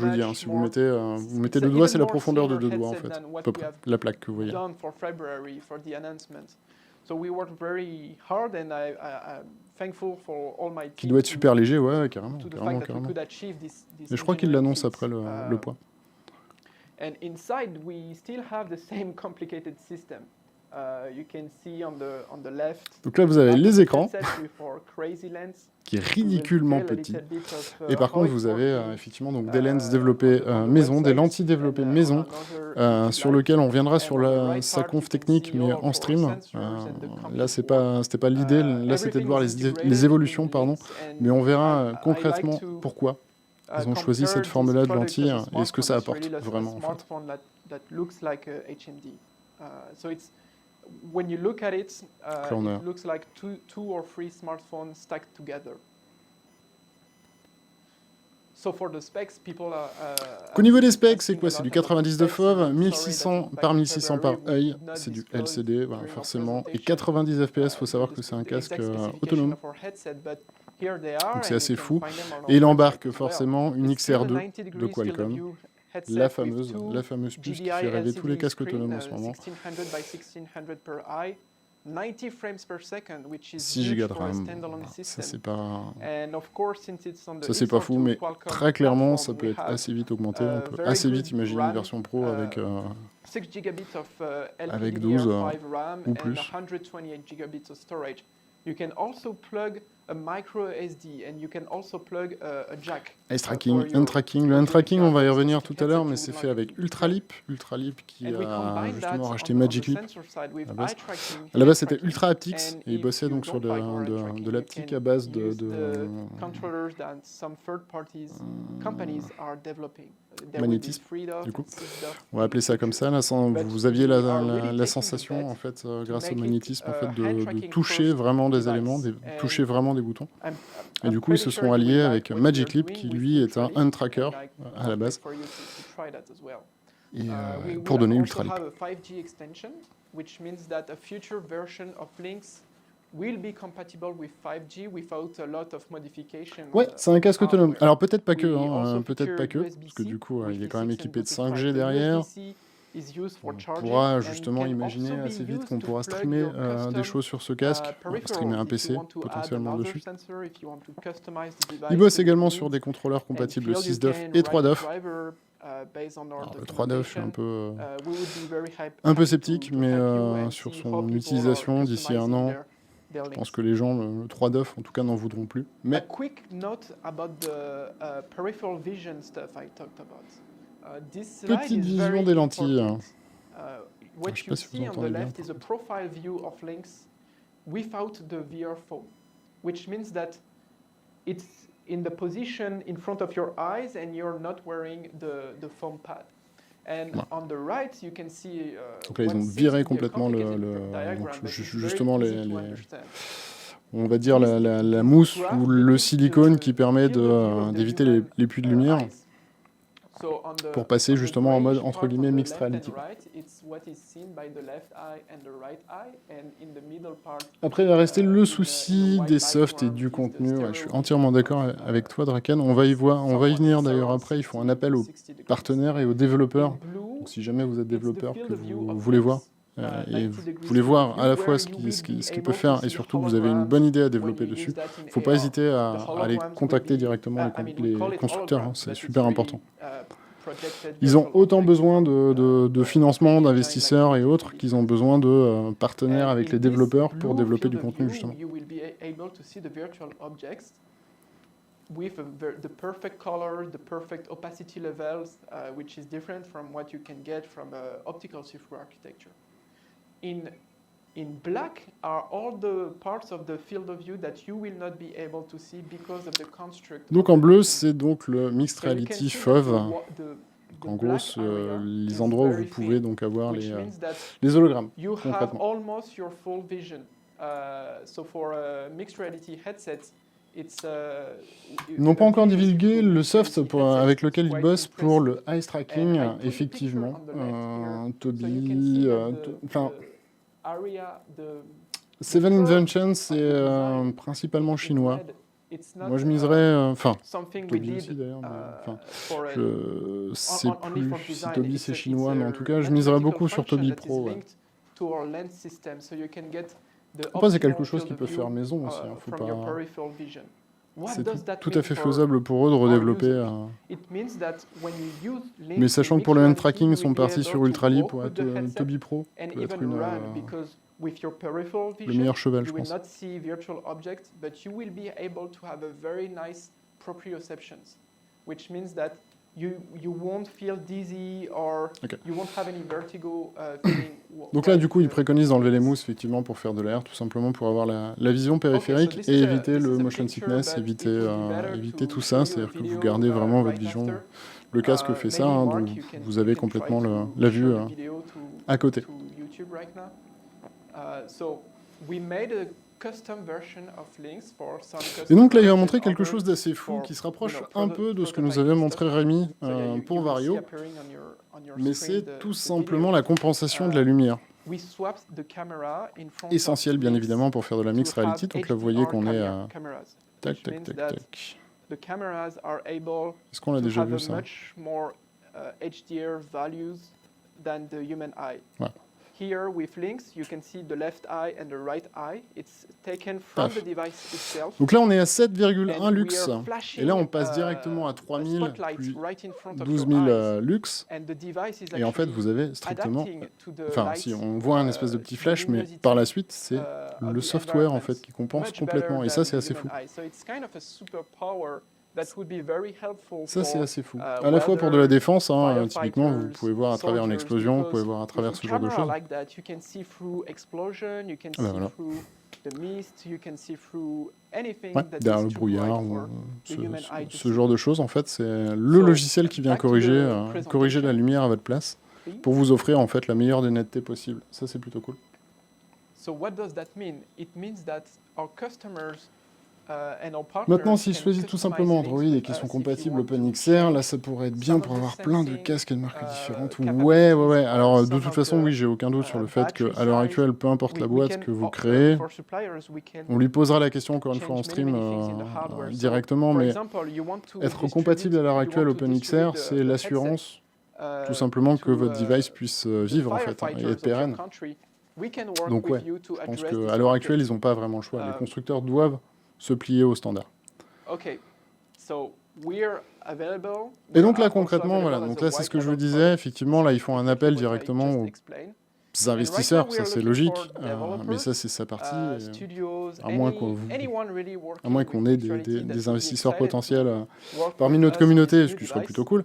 dis, hein, si vous mettez deux doigts, c'est la profondeur de deux doigts en fait, à peu près, la plaque que vous voyez. Qui doit être super léger, ouais, carrément. Et je crois qu'il l'annonce après le poids. Donc là, vous avez les écrans, qui est ridiculement petit. Et par contre, vous avez effectivement donc, des lenses développées maison, des lentilles développées maison, sur lequel on viendra sur sa conf technique, mais en stream. Là, c'était pas l'idée, là, c'était de voir les évolutions, pardon, mais on verra concrètement pourquoi ils ont choisi cette forme-là de lentilles et ce que ça apporte vraiment, en fait. When you look at it, it looks like two or three smartphones stacked together. So for the specs, people Au niveau des specs, c'est quoi? C'est du 90 de FOV, 1600 par 1600 par œil, c'est du LCD, voilà, forcément, et 90 FPS, il faut savoir que c'est un casque autonome. Donc c'est assez fou. Et il embarque forcément une XR2 de Qualcomm. La fameuse puce qui fait rêver tous les casques autonomes en ce moment. 6 Go de RAM, ça c'est pas fou, mais très clairement ça peut être assez vite augmenté. On peut assez vite imaginer une version pro avec 12 ou plus. You can also plug a micro SD and you can also plug a jack. Hand tracking. Le hand tracking, on va y revenir tout à l'heure, mais c'est fait avec Ultralip qui a justement racheté Magic Leap. À la base, c'était Ultra Haptics et il bossait donc sur de l'haptique à base de magnétisme. Du coup, on va appeler ça comme ça. Là, vous aviez la sensation, en fait, grâce au magnétisme, en fait, de toucher vraiment des éléments, toucher vraiment des boutons. Et du coup, ils se sont alliés avec Magic Leap, qui lui est un hand tracker à la base, et pour donner Ultralip. Ouais, c'est un casque autonome. Alors peut-être pas que, parce que du coup, il est quand même équipé de 5G derrière. On pourra justement imaginer assez vite qu'on pourra streamer des choses sur ce casque, streamer un PC potentiellement dessus. Il bosse également sur des contrôleurs compatibles 6DoF et 3DoF. Alors, le 3DoF, je suis un peu sceptique, mais sur son utilisation d'ici un an, je pense que les gens, le 3DoF en tout cas, n'en voudront plus. Mais petite vision des lentilles. Je ne sais pas si vous entendez bien. In the position in front of your eyes and you're not wearing the foam pad. And on the right, you can see, donc là, ils ont viré complètement justement on va dire, la mousse ou le silicone qui permet d'éviter les puits de lumière pour passer justement en mode, entre guillemets, mixed reality. Après, il va rester le souci des softs et du contenu. Ouais, je suis entièrement d'accord avec toi, Draken. On va y venir d'ailleurs après. Ils font un appel aux partenaires et aux développeurs. Donc, si jamais vous êtes développeur, que vous voulez voir, et vous voulez voir à la fois ce qu'il peut faire et surtout que vous avez une bonne idée à développer dessus, il ne faut pas hésiter à aller contacter directement les constructeurs. Hein, c'est super important. Ils ont autant besoin de financement, d'investisseurs et autres qu'ils ont besoin de partenaires avec les développeurs pour développer du contenu, justement. With the perfect color, the perfect opacity levels, which is different from what you can get from optical see-through architecture. In black are all the parts of the field of view that you will not be able to see because of the construct. Donc en bleu, c'est donc le Mixed Reality FOV. En gros, les endroits où vous pouvez donc avoir les hologrammes, concrètement. Almost your full vision. So for a mixed reality headset, ils n'ont pas encore divulgué le soft avec lequel ils bossent pour le eye tracking, effectivement. Tobii, enfin, Seven Inventions, c'est principalement chinois. Moi, je miserais, enfin, Tobii aussi d'ailleurs, je sais plus si Tobii c'est chinois, mais en tout cas, je miserais beaucoup sur Tobii Pro. Ouais. Après, c'est quelque chose qui peut faire maison aussi. Hein, faut pas... C'est tout à fait faisable pour eux de redévelopper. Mais sachant que pour le hand tracking, ils sont partis sur Ultrali pour être Tobii Pro, peut être le meilleur cheval, je pense. You won't feel dizzy or you won't have any vertigo feeling. Donc là, du coup, ils préconisent d'enlever les mousses, effectivement, pour faire de l'air, tout simplement pour avoir la vision périphérique et éviter le motion sickness, éviter tout ça. C'est-à-dire que vous gardez vraiment votre vision. Le casque fait ça, hein, donc vous avez complètement la vue à côté. Et donc là, il va montrer quelque chose d'assez fou qui se rapproche un peu de ce que nous avait montré Rémi pour Vario, mais c'est tout simplement la compensation de la lumière. Essentiel, bien évidemment, pour faire de la mixed reality. Donc là, vous voyez qu'on est à... Tac, tac, tac, tac. Est-ce qu'on a déjà vu ça? Voilà. Here with links, you can see the left eye and the right eye. It's taken from the device itself. Donc là, on est à 7,1 lux. Et là, on passe directement à 3000, puis 12 000 lux. Et en fait, vous avez strictement... Enfin, si on voit un espèce de petit flash, mais par la suite, c'est le software en fait qui compense complètement. Et ça, c'est assez fou. Ça, c'est assez fou. À la fois pour de la défense, hein, typiquement, vous pouvez voir à travers une explosion, vous pouvez voir à travers ce genre de choses. Ah ben voilà. Ouais, derrière le brouillard, ou, ce genre de choses, en fait, c'est le logiciel qui vient corriger la lumière à votre place pour vous offrir en fait la meilleure des nettetés possible. Ça, c'est plutôt cool. So what does that mean? It means that our customers Maintenant, s'ils choisissent tout simplement Android et qu'ils sont compatibles OpenXR, là, ça pourrait être bien pour avoir plein de casques et de marques différentes. Ouais. Alors, de toute façon, oui, j'ai aucun doute sur le fait qu'à l'heure actuelle, peu importe la boîte que vous créez, on lui posera la question encore une fois en stream directement, mais être compatible à l'heure actuelle OpenXR, c'est l'assurance, tout simplement, que votre device puisse vivre, en fait, et être pérenne. Donc, ouais, je pense qu'à l'heure actuelle, ils n'ont pas vraiment le choix. Les constructeurs doivent se plier au standard. Et donc là, concrètement, voilà. Donc là, c'est ce que je vous disais. Effectivement, là, ils font un appel directement aux investisseurs. Ça, c'est logique. Mais ça, c'est sa partie. À moins qu'on ait des investisseurs potentiels parmi notre communauté, ce qui serait plutôt cool.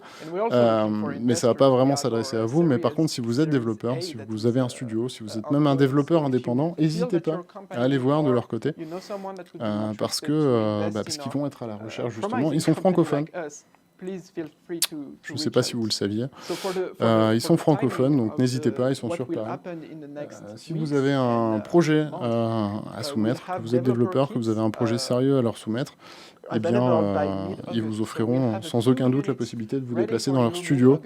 Mais ça ne va pas vraiment s'adresser à vous. Mais par contre, si vous êtes développeur, si vous avez un studio, si vous êtes même un développeur indépendant, n'hésitez pas à aller voir de leur côté. Parce qu'ils vont être à la recherche, justement. Ils sont francophones. please feel free to Je ne sais reach pas si out. vous le saviez. So for the Ils sont francophones, donc n'hésitez pas, ils sont sur Paris. Si vous avez un projet à soumettre, que vous êtes développeur, que vous avez un projet sérieux à leur soumettre, eh bien, ils vous offriront sans aucun doute la possibilité de vous déplacer dans leur studio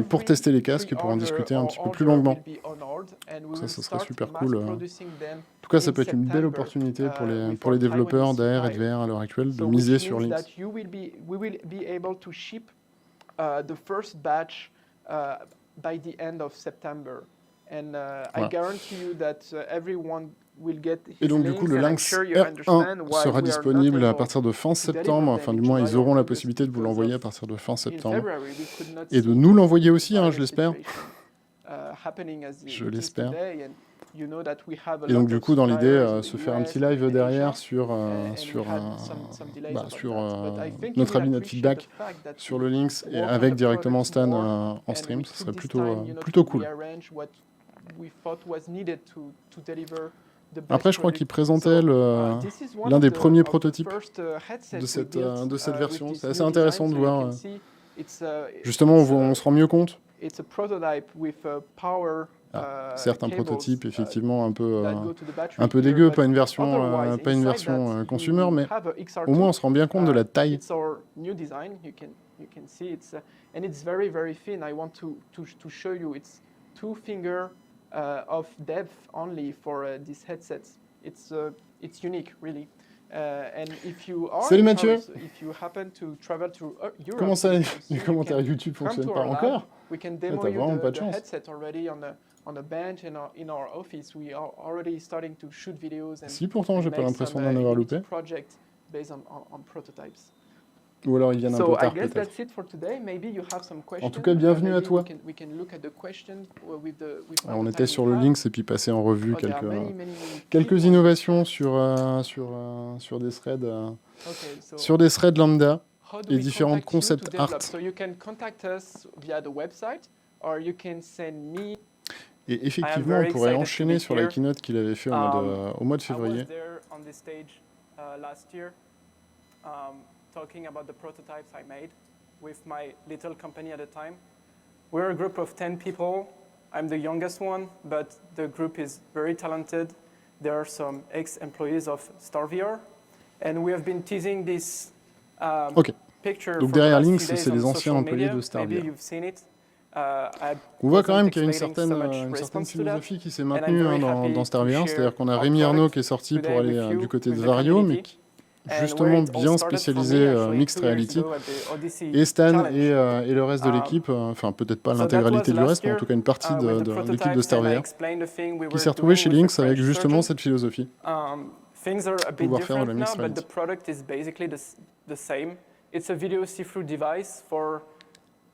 pour tester les casques et pour en discuter un petit peu plus longuement. Ça serait super cool. En tout cas, ça peut être une belle opportunité pour les développeurs d'AR et de VR à l'heure actuelle de miser sur Lynx. The first batch by the end of September, and I guarantee you that everyone will get his Et donc du coup, links, le and I'm Lynx sure you R1 understand why sera we are disponible not à able partir de fin to deliver septembre. them Enfin, in du moins, July ils or auront la August possibilité de vous because l'envoyer of- à partir de fin in septembre February, we could not et de see nous l'envoyer the aussi, hein, je virus l'espère. situation, happening as Je it is l'espère. today, and you know that we have a Et donc lot du of coup, dans l'idée, suppliers in the se faire un US petit live and in derrière Asia, sur, and sur, we had some delays about sur that. But I think you notre will avis, notre appreciate feedback the fact that sur we le Lynx et work on avec the directement product Stan more, en and stream. we Ce took serait this plutôt, time, you know, plutôt to cool. rearrange what we thought was needed to deliver the best Après, je crois product. qu'il présentait This is one l'un of des the- premiers of the prototypes first, headsets de we cette, built, de cette with version. this C'est assez new intéressant design. de So you voir. can see it's, Justement, it's, on se rend mieux compte. it's a prototype with a power Certes, un cables, prototype, effectivement, un peu that go to the battery un peu here, dégueu, but pas une version otherwise, inside that, consumer, you mais have a XR2. au moins on se rend bien compte de la taille. It's our new design. You can see it's and it's very very thin. I want to show you. It's 2 finger of depth only for this headset. It's unique really. And if you are Salut in Mathieu. Paris, if you happen to travel to Europe, Comment ça, you les can commentaires YouTube come fonctionnent to pas our lab. encore? We can t'as demo vraiment you pas de the chance. headset already on a bench in our office. We are already starting to shoot videos and Si, pourtant, j'ai pas make l'impression some, d'en avoir innovative loupé. project based on prototypes. Ou alors ils viennent un So peu I tard, guess peut-être. that's it for today. Maybe you have some questions. En tout cas, bienvenue à Maybe toi. We can look at the questions with Alors, on the était time sur we le have. Lynx et puis passer en revue Oh, there are quelques, many quelques key innovations points. sur des threads, Okay, so sur des threads lambda. how do et we différentes contact you concept to develop? art. So you can contact us via the website, or you can send me. Et effectivement, very on pourrait excited to enchaîner be sur la here. keynote qu'il avait fait au mois de I février. was there on this stage last year, talking about the prototypes I made with my little company at the time. We're a group of 10 people. I'm the youngest one, but the group is very talented. There are some ex-employees of StarVR, and we have been teasing this Ok. picture Donc for the derrière last Lynx, few days c'est les on anciens social employés media. de StarVR. Maybe you've seen it. On voit quand même qu'il y a une Wasn't expecting certaine, so much response to that. philosophie qui s'est And I'm maintenue very dans happy to StarVR. share C'est-à-dire qu'on a our Rémi Arnaud product qui est sorti pour today aller with you, du côté de with the Vario, mais community. And justement where it all bien started for spécialisé me, actually, Mixed 2 years Reality. ago at the Odyssey Et Stan Challenge. et le reste de l'équipe, enfin peut-être pas So that l'intégralité was du last reste, mais en year, tout cas une partie with the de l'équipe de prototypes, and I StarVR, explained the thing we qui were s'est retrouvée doing chez with the Lynx avec French justement surgeon. cette philosophie. Things are a bit Pouvoir faire de different la now, mixed but the reality. product is basically the same. It's a video see-through device for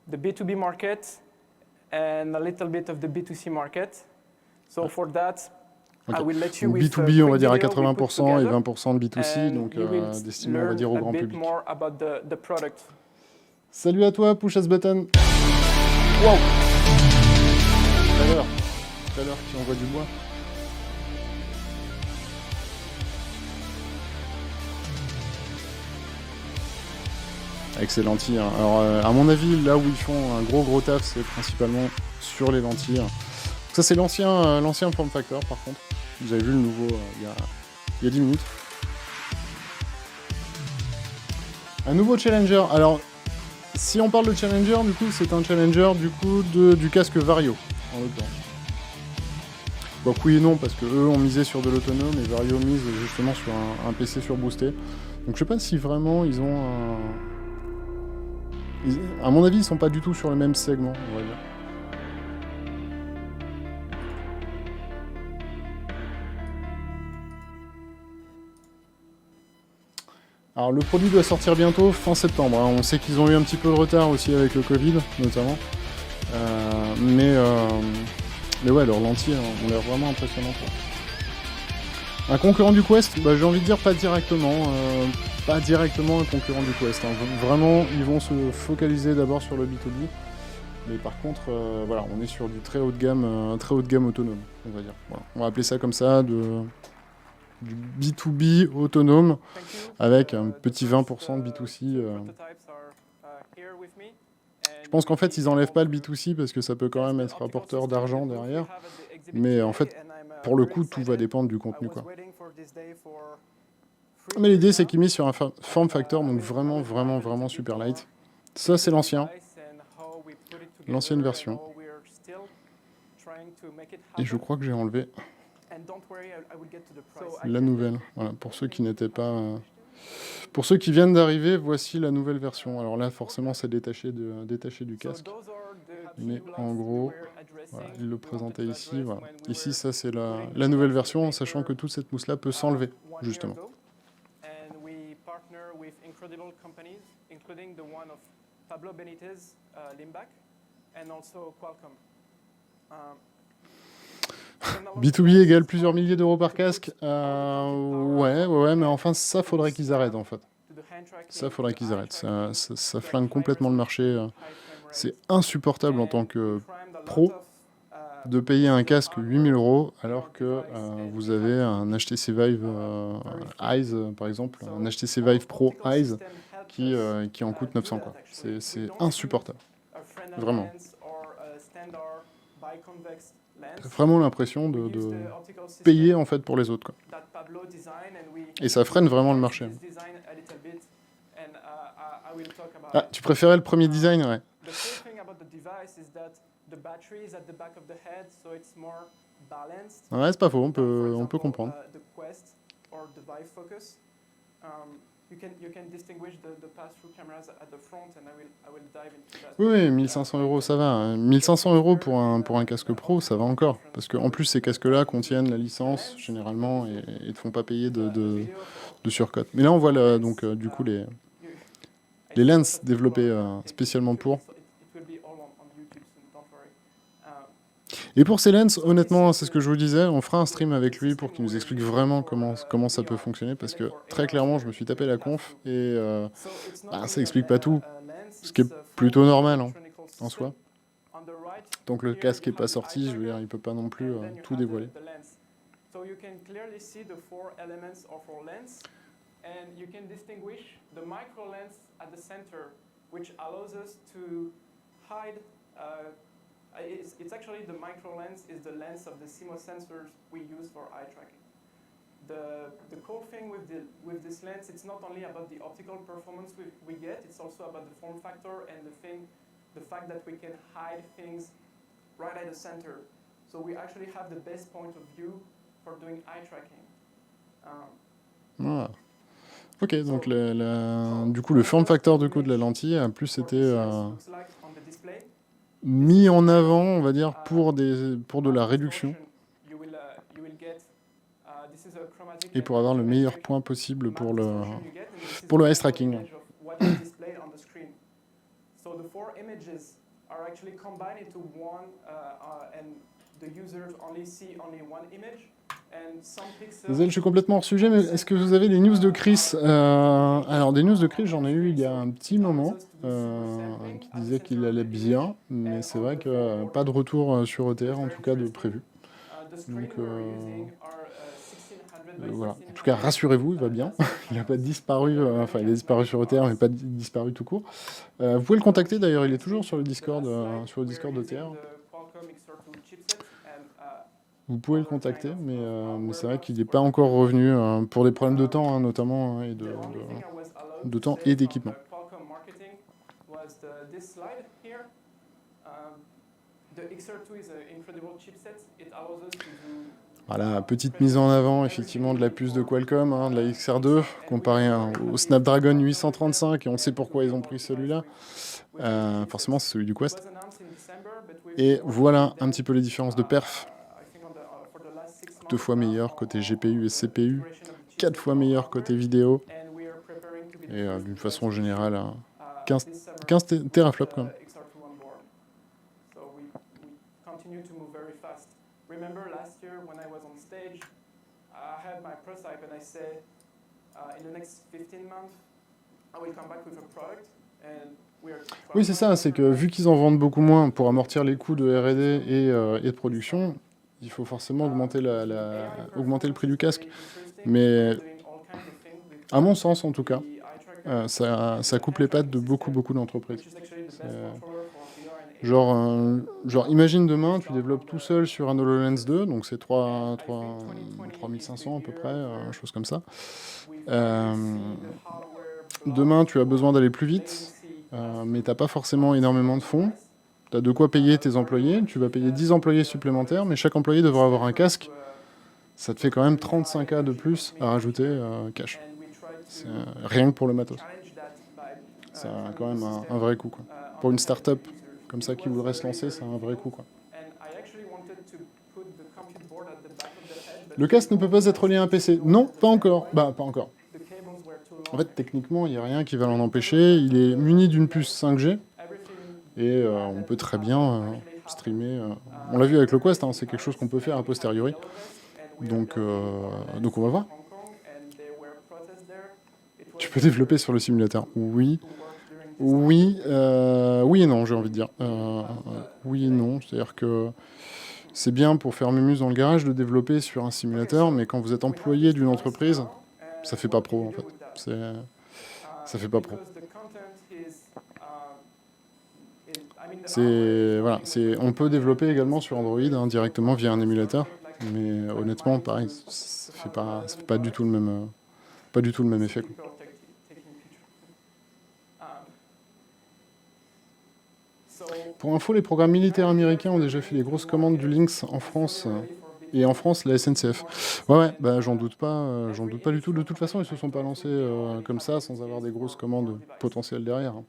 the B2B market and a little bit of the B2C market. So for that, Ok. I will let you Donc with B2B, on va quick dire à video we put 80% et together, 20% de B2C, and donc you will destiné, on va learn dire, au a grand bit public. more about the product. Salut à toi, push as button. Wow. Tout à l'heure, qui envoie du bois. Avec ces lentilles. Hein. Alors, à mon avis, là où ils font un gros taf, c'est principalement sur les lentilles. Ça, c'est l'ancien form factor, par contre. Vous avez vu le nouveau il y a 10 minutes. Un nouveau challenger. Alors, si on parle de challenger, du coup, c'est un challenger du casque Vario, en l'occurrence. Bon, oui et non, parce que eux ont misé sur de l'autonome et Vario mise justement sur un PC surboosté. Donc je sais pas si vraiment ils ont un... À mon avis, ils sont pas du tout sur le même segment, on va dire. Alors le produit doit sortir bientôt, fin septembre. Hein. On sait qu'ils ont eu un petit peu de retard aussi avec le Covid, notamment. Mais ouais, leurs lentilles ont l'air vraiment impressionnantes. Un concurrent du Quest, bah, j'ai envie de dire pas directement. Pas directement un concurrent du Quest. Hein. Vraiment, ils vont se focaliser d'abord sur le B2B. Mais par contre, voilà, on est sur du très haut de gamme autonome, on va dire. Voilà. On va appeler ça comme ça, du B2B autonome, avec un petit 20% de B2C. Je pense qu'en fait, ils n'enlèvent pas le B2C parce que ça peut quand même être apporteur d'argent derrière. Mais en fait, pour le coup, tout va dépendre du contenu, quoi. Mais l'idée, c'est qu'ils misent sur un form factor, donc vraiment, vraiment, vraiment super light. Ça, c'est l'ancienne version. Et je crois que j'ai enlevé la nouvelle. Voilà, pour ceux qui n'étaient pas... Pour ceux qui viennent d'arriver, voici la nouvelle version. Alors là, forcément, c'est détaché du casque. Mais en gros, voilà, il le présentait ici. Voilà. Ici, ça, c'est la nouvelle version, en sachant que toute cette mousse-là peut s'enlever, justement. B2B égale plusieurs milliers d'euros par casque. Ouais, mais enfin, ça, faudrait qu'ils arrêtent, en fait. Ça, faudrait qu'ils arrêtent. Ça flingue complètement le marché. C'est insupportable en tant que pro de payer un casque 8000 euros alors que vous avez un HTC Vive Eyes, par exemple, un HTC Vive Pro Eyes qui en coûte 900, quoi. C'est insupportable. Vraiment. T'as vraiment l'impression de payer en fait pour les autres, quoi. Et ça freine vraiment le marché. Ah, tu préférais le premier design, ouais. Ouais, c'est pas faux, on peut comprendre. Oui, 1500 euros, ça va. 1500 euros pour un casque pro, ça va encore. Parce qu'en plus, ces casques-là contiennent la licence, généralement, et ne te font pas payer de surcote. Mais là, on voit donc, du coup les lens développés spécialement pour. Et pour ces lens, honnêtement, c'est ce que je vous disais, on fera un stream avec lui pour qu'il nous explique vraiment comment ça peut fonctionner, parce que très clairement, je me suis tapé la conf et ça explique pas tout, ce qui est plutôt normal en soi. Donc le casque n'est pas sorti, je veux dire, il peut pas non plus tout dévoiler. It's actually the micro lens is the lens of the CMOS sensors we use for eye tracking. The cool thing with this lens, it's not only about the optical performance we get, it's also about the form factor and the fact that we can hide things right at the center. So we actually have the best point of view for doing eye tracking. Voilà. Ok, donc du coup le form factor de la lentille a plus été mis en avant, on va dire, pour de la réduction et pour avoir le meilleur point possible pour le eye tracking. Désolé, je suis complètement hors sujet, mais est-ce que vous avez des news de Chris Alors, des news de Chris, j'en ai eu il y a un petit moment, qui disait qu'il allait bien, mais c'est vrai que pas de retour sur ETR, en tout cas de prévu. Donc, voilà. En tout cas, rassurez-vous, il va bien. Il n'a pas disparu, enfin, il est disparu sur ETR, mais pas disparu tout court. Vous pouvez le contacter, d'ailleurs, il est toujours sur le Discord d'ETR. Vous pouvez le contacter, mais c'est vrai qu'il n'est pas encore revenu pour des problèmes de temps, notamment, et de temps et d'équipement. Voilà, petite mise en avant, effectivement, de la puce de Qualcomm, de la XR2, comparée au Snapdragon 835, et on sait pourquoi ils ont pris celui-là. Forcément, c'est celui du Quest. Et voilà un petit peu les différences de perf. 2 fois meilleur côté GPU et CPU, 4 fois meilleur côté vidéo, et d'une façon générale, 15 teraflops quand même. Oui, c'est ça, c'est que vu qu'ils en vendent beaucoup moins pour amortir les coûts de R&D et de production, il faut forcément augmenter le prix du casque. Mais à mon sens, en tout cas, ça coupe les pattes de beaucoup d'entreprises. Genre, imagine demain, tu développes tout seul sur un HoloLens 2, donc c'est 3500 à peu près, chose comme ça. Demain, tu as besoin d'aller plus vite, mais tu n'as pas forcément énormément de fonds. Tu as de quoi payer tes employés, tu vas payer 10 employés supplémentaires, mais chaque employé devra avoir un casque. Ça te fait quand même 35K de plus à rajouter cash. C'est, rien que pour le matos. C'est quand même un vrai coût, quoi. Pour une start-up comme ça qui voudrait se lancer, c'est un vrai coup, quoi. Le casque ne peut pas être relié à un PC. Non, pas encore. Bah, pas encore. En fait, techniquement, il n'y a rien qui va l'en empêcher. Il est muni d'une puce 5G. Et on peut très bien streamer. On l'a vu avec le Quest, hein, c'est quelque chose qu'on peut faire a posteriori. Donc on va voir. Tu peux développer sur le simulateur. Oui. Oui et non, j'ai envie de dire. Oui et non. C'est-à-dire que c'est bien pour faire mémuse dans le garage de développer sur un simulateur, mais quand vous êtes employé d'une entreprise, ça fait pas pro en fait. Ça fait pas pro. Voilà, on peut développer également sur Android hein, directement via un émulateur, mais honnêtement, pareil, ça fait pas du tout le même effet, quoi. Pour info, les programmes militaires américains ont déjà fait des grosses commandes du Lynx en France. Et en France, la SNCF. Ouais, bah, j'en doute pas du tout. De toute façon, ils se sont pas lancés comme ça, sans avoir des grosses commandes potentielles derrière. Hein.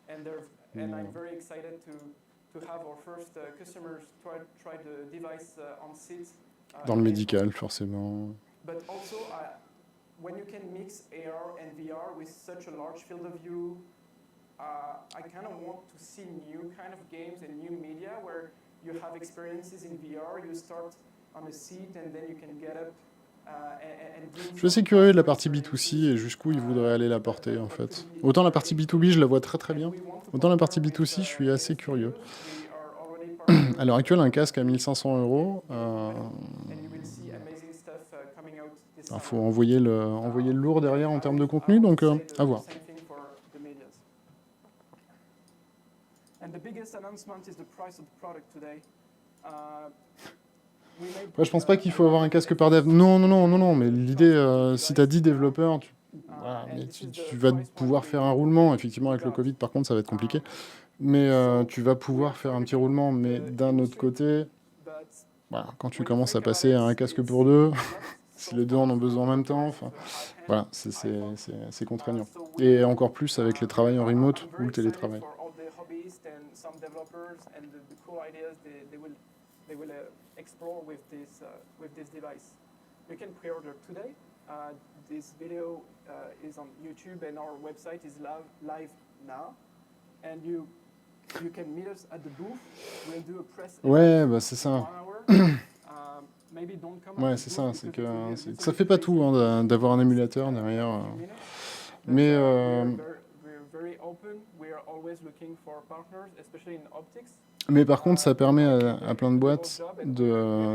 Dans le médical, forcément. I kind of want to see new kind of games and new media where you have experiences in VR, you start on a seat and then you can get up. Je suis assez curieux de la partie B2C et jusqu'où ils voudraient aller la porter en fait. Autant la partie B2B, je la vois très bien. Autant la partie B2C, je suis assez curieux. À l'heure actuelle, un casque à 1500 €. Il faut envoyer le lourd derrière en termes de contenu, donc à voir. Ouais, je pense pas qu'il faut avoir un casque par dev. Non, mais l'idée, si tu as 10 développeurs, tu vas pouvoir faire un roulement. Effectivement, avec le Covid, par contre, ça va être compliqué. Mais tu vas pouvoir faire un petit roulement. Mais d'un autre côté, voilà, quand tu commences à passer à un casque pour deux, si les deux en ont besoin en même temps, voilà, c'est contraignant. Et encore plus avec les travails en remote ou le télétravail. Explore with this device. You can pre-order today. This video is on YouTube and our website is live now. And you can meet us at the booth. We'll do a press. Ouais, bah c'est ça. Ouais, c'est ça. C'est que ça fait pas tout hein, d'avoir un émulateur derrière. Mais Mais par contre, ça permet à plein de boîtes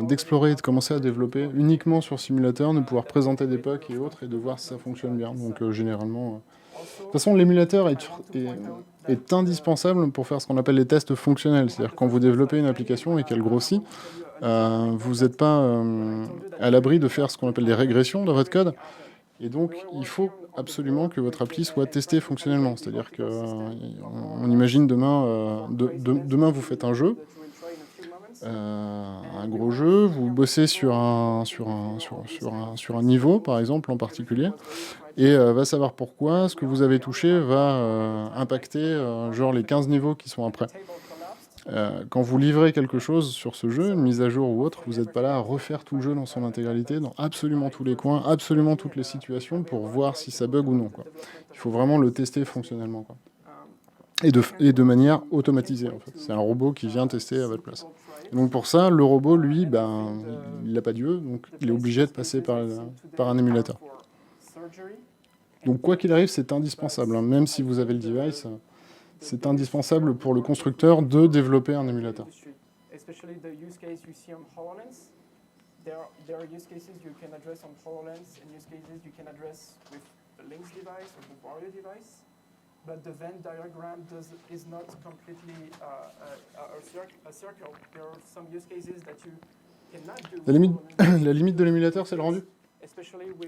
d'explorer et de commencer à développer uniquement sur simulateur, de pouvoir présenter des POC et autres et de voir si ça fonctionne bien. Donc généralement... De toute façon, l'émulateur est indispensable pour faire ce qu'on appelle les tests fonctionnels. C'est-à-dire quand vous développez une application et qu'elle grossit, vous n'êtes pas à l'abri de faire ce qu'on appelle des régressions dans votre code. Et donc, il faut absolument que votre appli soit testée fonctionnellement. C'est-à-dire qu'on imagine demain, demain, vous faites un jeu, un gros jeu, vous bossez sur un niveau, par exemple, en particulier, et va savoir pourquoi ce que vous avez touché va impacter genre les 15 niveaux qui sont après. Quand vous livrez quelque chose sur ce jeu, une mise à jour ou autre, vous n'êtes pas là à refaire tout le jeu dans son intégralité, dans absolument tous les coins, absolument toutes les situations pour voir si ça bug ou non, quoi. Il faut vraiment le tester fonctionnellement, quoi. Et de manière automatisée, en fait. C'est un robot qui vient tester à votre place. Et donc pour ça, le robot, lui, il n'a pas d'yeux, donc il est obligé de passer par un émulateur. Donc quoi qu'il arrive, c'est indispensable, hein. Même si vous avez le device... C'est indispensable pour le constructeur de développer un émulateur. but the Venn diagram is not completely a circle. There are some use cases that you cannot do. La limite, la limite de l'émulateur, c'est le rendu.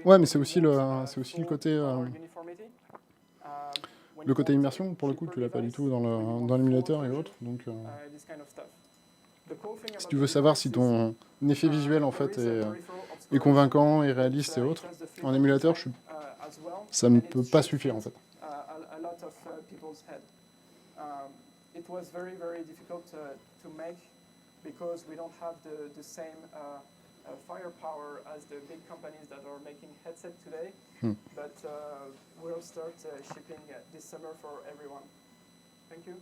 Ouais, mais c'est aussi le côté le côté immersion, pour le coup, tu l'as pas du tout dans l'émulateur et autres. Donc, si tu veux savoir si ton effet visuel en fait est convaincant et réaliste et autres, en émulateur, ça ne peut pas suffire en fait. It was very, very difficult to make because we don't have the same firepower as the big companies that are making headsets today. But we'll start shipping this summer for everyone. Thank you.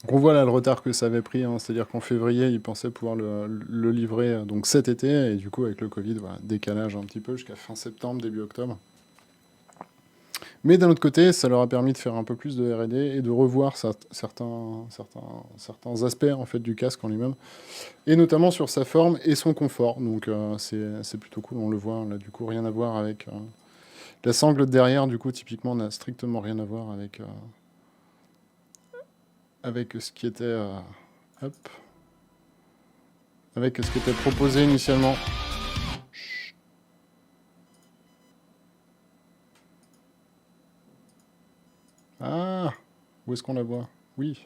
Donc on voit là le retard que ça avait pris, hein, c'est-à-dire qu'en février, ils pensaient pouvoir le livrer donc cet été, et du coup avec le Covid, voilà, décalage un petit peu jusqu'à fin septembre, début octobre. Mais d'un autre côté, ça leur a permis de faire un peu plus de R&D et de revoir certains aspects en fait, du casque en lui-même, et notamment sur sa forme et son confort. Donc c'est plutôt cool, on le voit, là du coup rien à voir avec... la sangle de derrière, du coup, typiquement, n'a strictement rien à voir avec ce qui était... avec ce qui était proposé initialement. Ah, où est-ce qu'on la voit? Oui,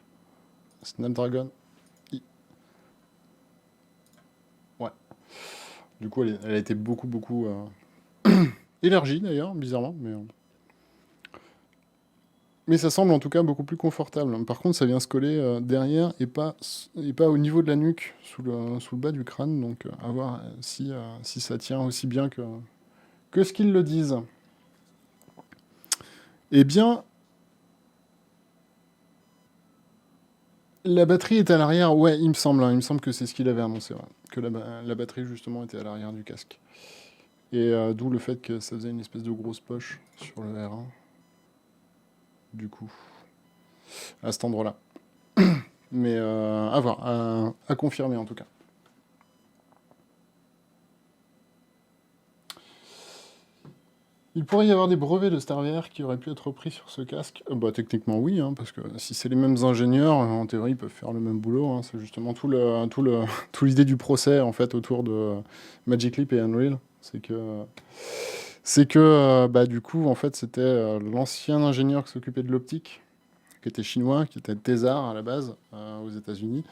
Snapdragon. Ouais. Du coup, elle a été beaucoup élargie d'ailleurs, bizarrement, mais ça semble en tout cas beaucoup plus confortable. Par contre, ça vient se coller derrière et pas au niveau de la nuque, sous le bas du crâne. Donc, à voir si ça tient aussi bien que ce qu'ils le disent. Eh bien, la batterie est à l'arrière. Ouais, il me semble. Il me semble que c'est ce qu'il avait annoncé. Ouais. Que la batterie, justement, était à l'arrière du casque. Et d'où le fait que ça faisait une espèce de grosse poche sur le R1. Du coup, à cet endroit-là. Mais à voir, à confirmer en tout cas. Il pourrait y avoir des brevets de StarVR qui auraient pu être repris sur ce casque. Bah, techniquement oui, hein, parce que si c'est les mêmes ingénieurs, en théorie ils peuvent faire le même boulot. Hein. C'est justement tout l'idée du procès en fait autour de Magic Leap et Unreal. C'est que bah, du coup en fait c'était l'ancien ingénieur qui s'occupait de l'optique, qui était chinois, qui était thésard à la base aux États-Unis,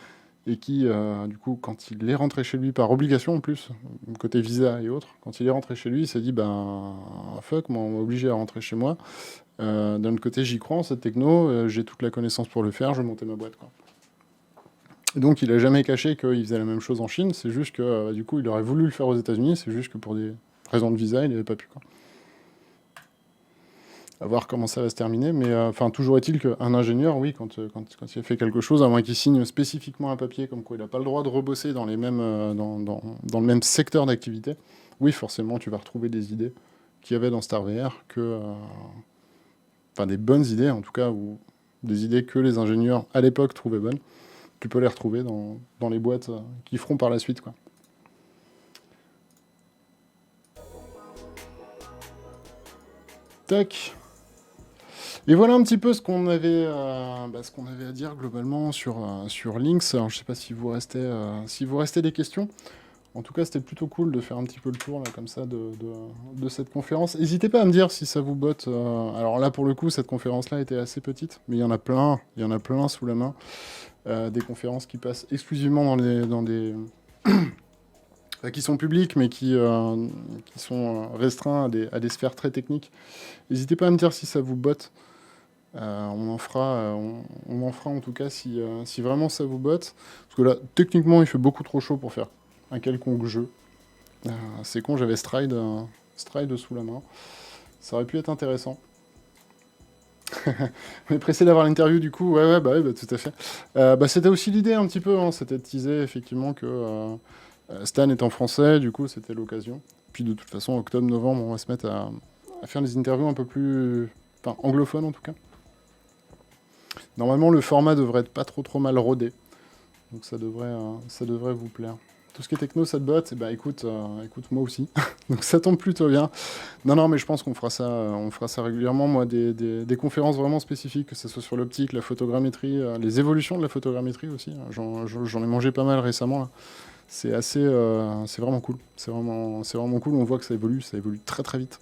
et qui, du coup, quand il est rentré chez lui, par obligation en plus, côté visa et autres, quand il est rentré chez lui, il s'est dit, ben, fuck, moi, on m'a obligé à rentrer chez moi. D'un autre côté, j'y crois en cette techno, j'ai toute la connaissance pour le faire, je vais monter ma boîte, quoi. Et donc, il a jamais caché qu'il faisait la même chose en Chine, c'est juste que, du coup, il aurait voulu le faire aux États-Unis, c'est juste que pour des raisons de visa, il n'avait pas pu, quoi. À voir comment ça va se terminer, mais enfin toujours est-il qu'un ingénieur, oui, quand il a fait quelque chose, à moins qu'il signe spécifiquement un papier comme quoi il n'a pas le droit de rebosser dans les mêmes, dans le même secteur d'activité, oui, forcément, tu vas retrouver des idées qu'il y avait dans StarVR, enfin des bonnes idées en tout cas, ou des idées que les ingénieurs à l'époque trouvaient bonnes, tu peux les retrouver dans les boîtes qui feront par la suite, quoi. Tac. Et voilà un petit peu ce qu'on avait à dire globalement sur Lynx. Alors, je ne sais pas si vous restez des questions. En tout cas, c'était plutôt cool de faire un petit peu le tour là, comme ça de cette conférence. N'hésitez pas à me dire si ça vous botte. Alors là, pour le coup, cette conférence-là était assez petite, mais il y en a plein sous la main. Des conférences qui passent exclusivement dans des qui sont publiques, mais qui sont restreints à des sphères très techniques. N'hésitez pas à me dire si ça vous botte. On en fera en tout cas si vraiment ça vous botte. Parce que là, techniquement, il fait beaucoup trop chaud pour faire un quelconque jeu. C'est con, j'avais Stride sous la main. Ça aurait pu être intéressant. On est pressé d'avoir l'interview du coup. Ouais, bah, tout à fait. C'était aussi l'idée un petit peu, hein, c'était de teaser effectivement que Stan est en français, du coup c'était l'occasion. Puis de toute façon, octobre-novembre, on va se mettre à faire des interviews un peu plus... Enfin, anglophones en tout cas. Normalement, le format devrait être pas trop mal rodé. Donc ça devrait vous plaire. Tout ce qui est techno, ça te botte. Et bah écoute, moi aussi. Donc ça tombe plutôt bien. Non, mais je pense qu'on fera ça régulièrement. Moi, des conférences vraiment spécifiques, que ce soit sur l'optique, la photogrammétrie, les évolutions de la photogrammétrie aussi. J'en ai mangé pas mal récemment, là. C'est vraiment cool. C'est vraiment cool. On voit que ça évolue très très vite.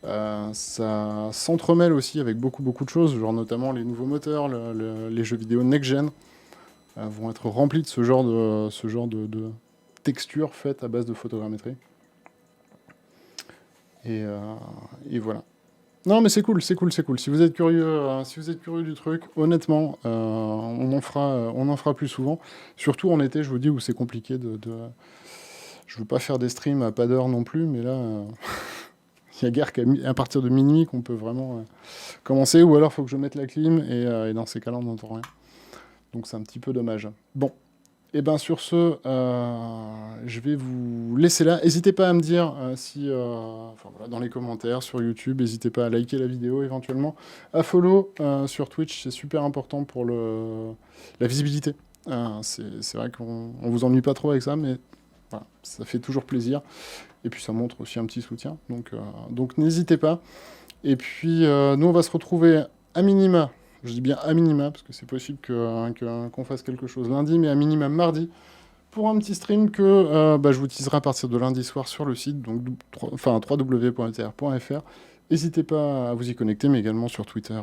Ça s'entremêle aussi avec beaucoup de choses, genre notamment les nouveaux moteurs, les jeux vidéo next-gen vont être remplis de ce genre de textures faites à base de photogrammétrie. Et voilà. Non, mais c'est cool. Si vous êtes curieux du truc, honnêtement, on en fera plus souvent. Surtout en été, je vous dis, où c'est compliqué Je veux pas faire des streams à pas d'heure non plus, mais là, il y a guère qu'à partir de minuit qu'on peut vraiment commencer, ou alors il faut que je mette la clim, et dans ces cas-là, on n'entend rien. Donc c'est un petit peu dommage. Bon. Et bien sur ce, je vais vous laisser là. N'hésitez pas à me dire dans les commentaires sur YouTube, n'hésitez pas à liker la vidéo éventuellement, à follow sur Twitch, c'est super important pour la visibilité. C'est vrai qu'on vous ennuie pas trop avec ça, mais voilà, ça fait toujours plaisir. Et puis ça montre aussi un petit soutien. Donc n'hésitez pas. Et puis nous, on va se retrouver à minima. Je dis bien à minima, parce que c'est possible qu'on fasse quelque chose lundi, mais à minima mardi, pour un petit stream que je vous teaserai à partir de lundi soir sur le site, donc www.etr.fr. N'hésitez pas à vous y connecter, mais également sur Twitter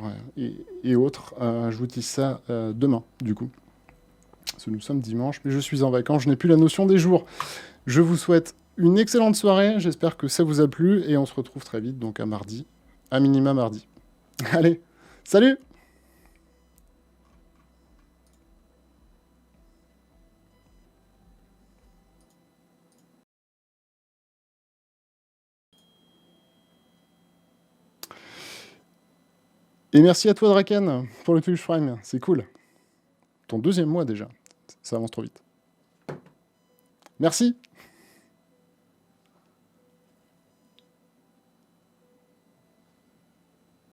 et autres. Je vous tease ça demain, du coup. Parce que nous sommes dimanche, mais je suis en vacances, je n'ai plus la notion des jours. Je vous souhaite une excellente soirée, j'espère que ça vous a plu, et on se retrouve très vite, donc à mardi, à minima mardi. Allez, salut! Et merci à toi, Draken, pour le Twitch Prime. C'est cool. Ton 2e mois déjà. Ça avance trop vite. Merci.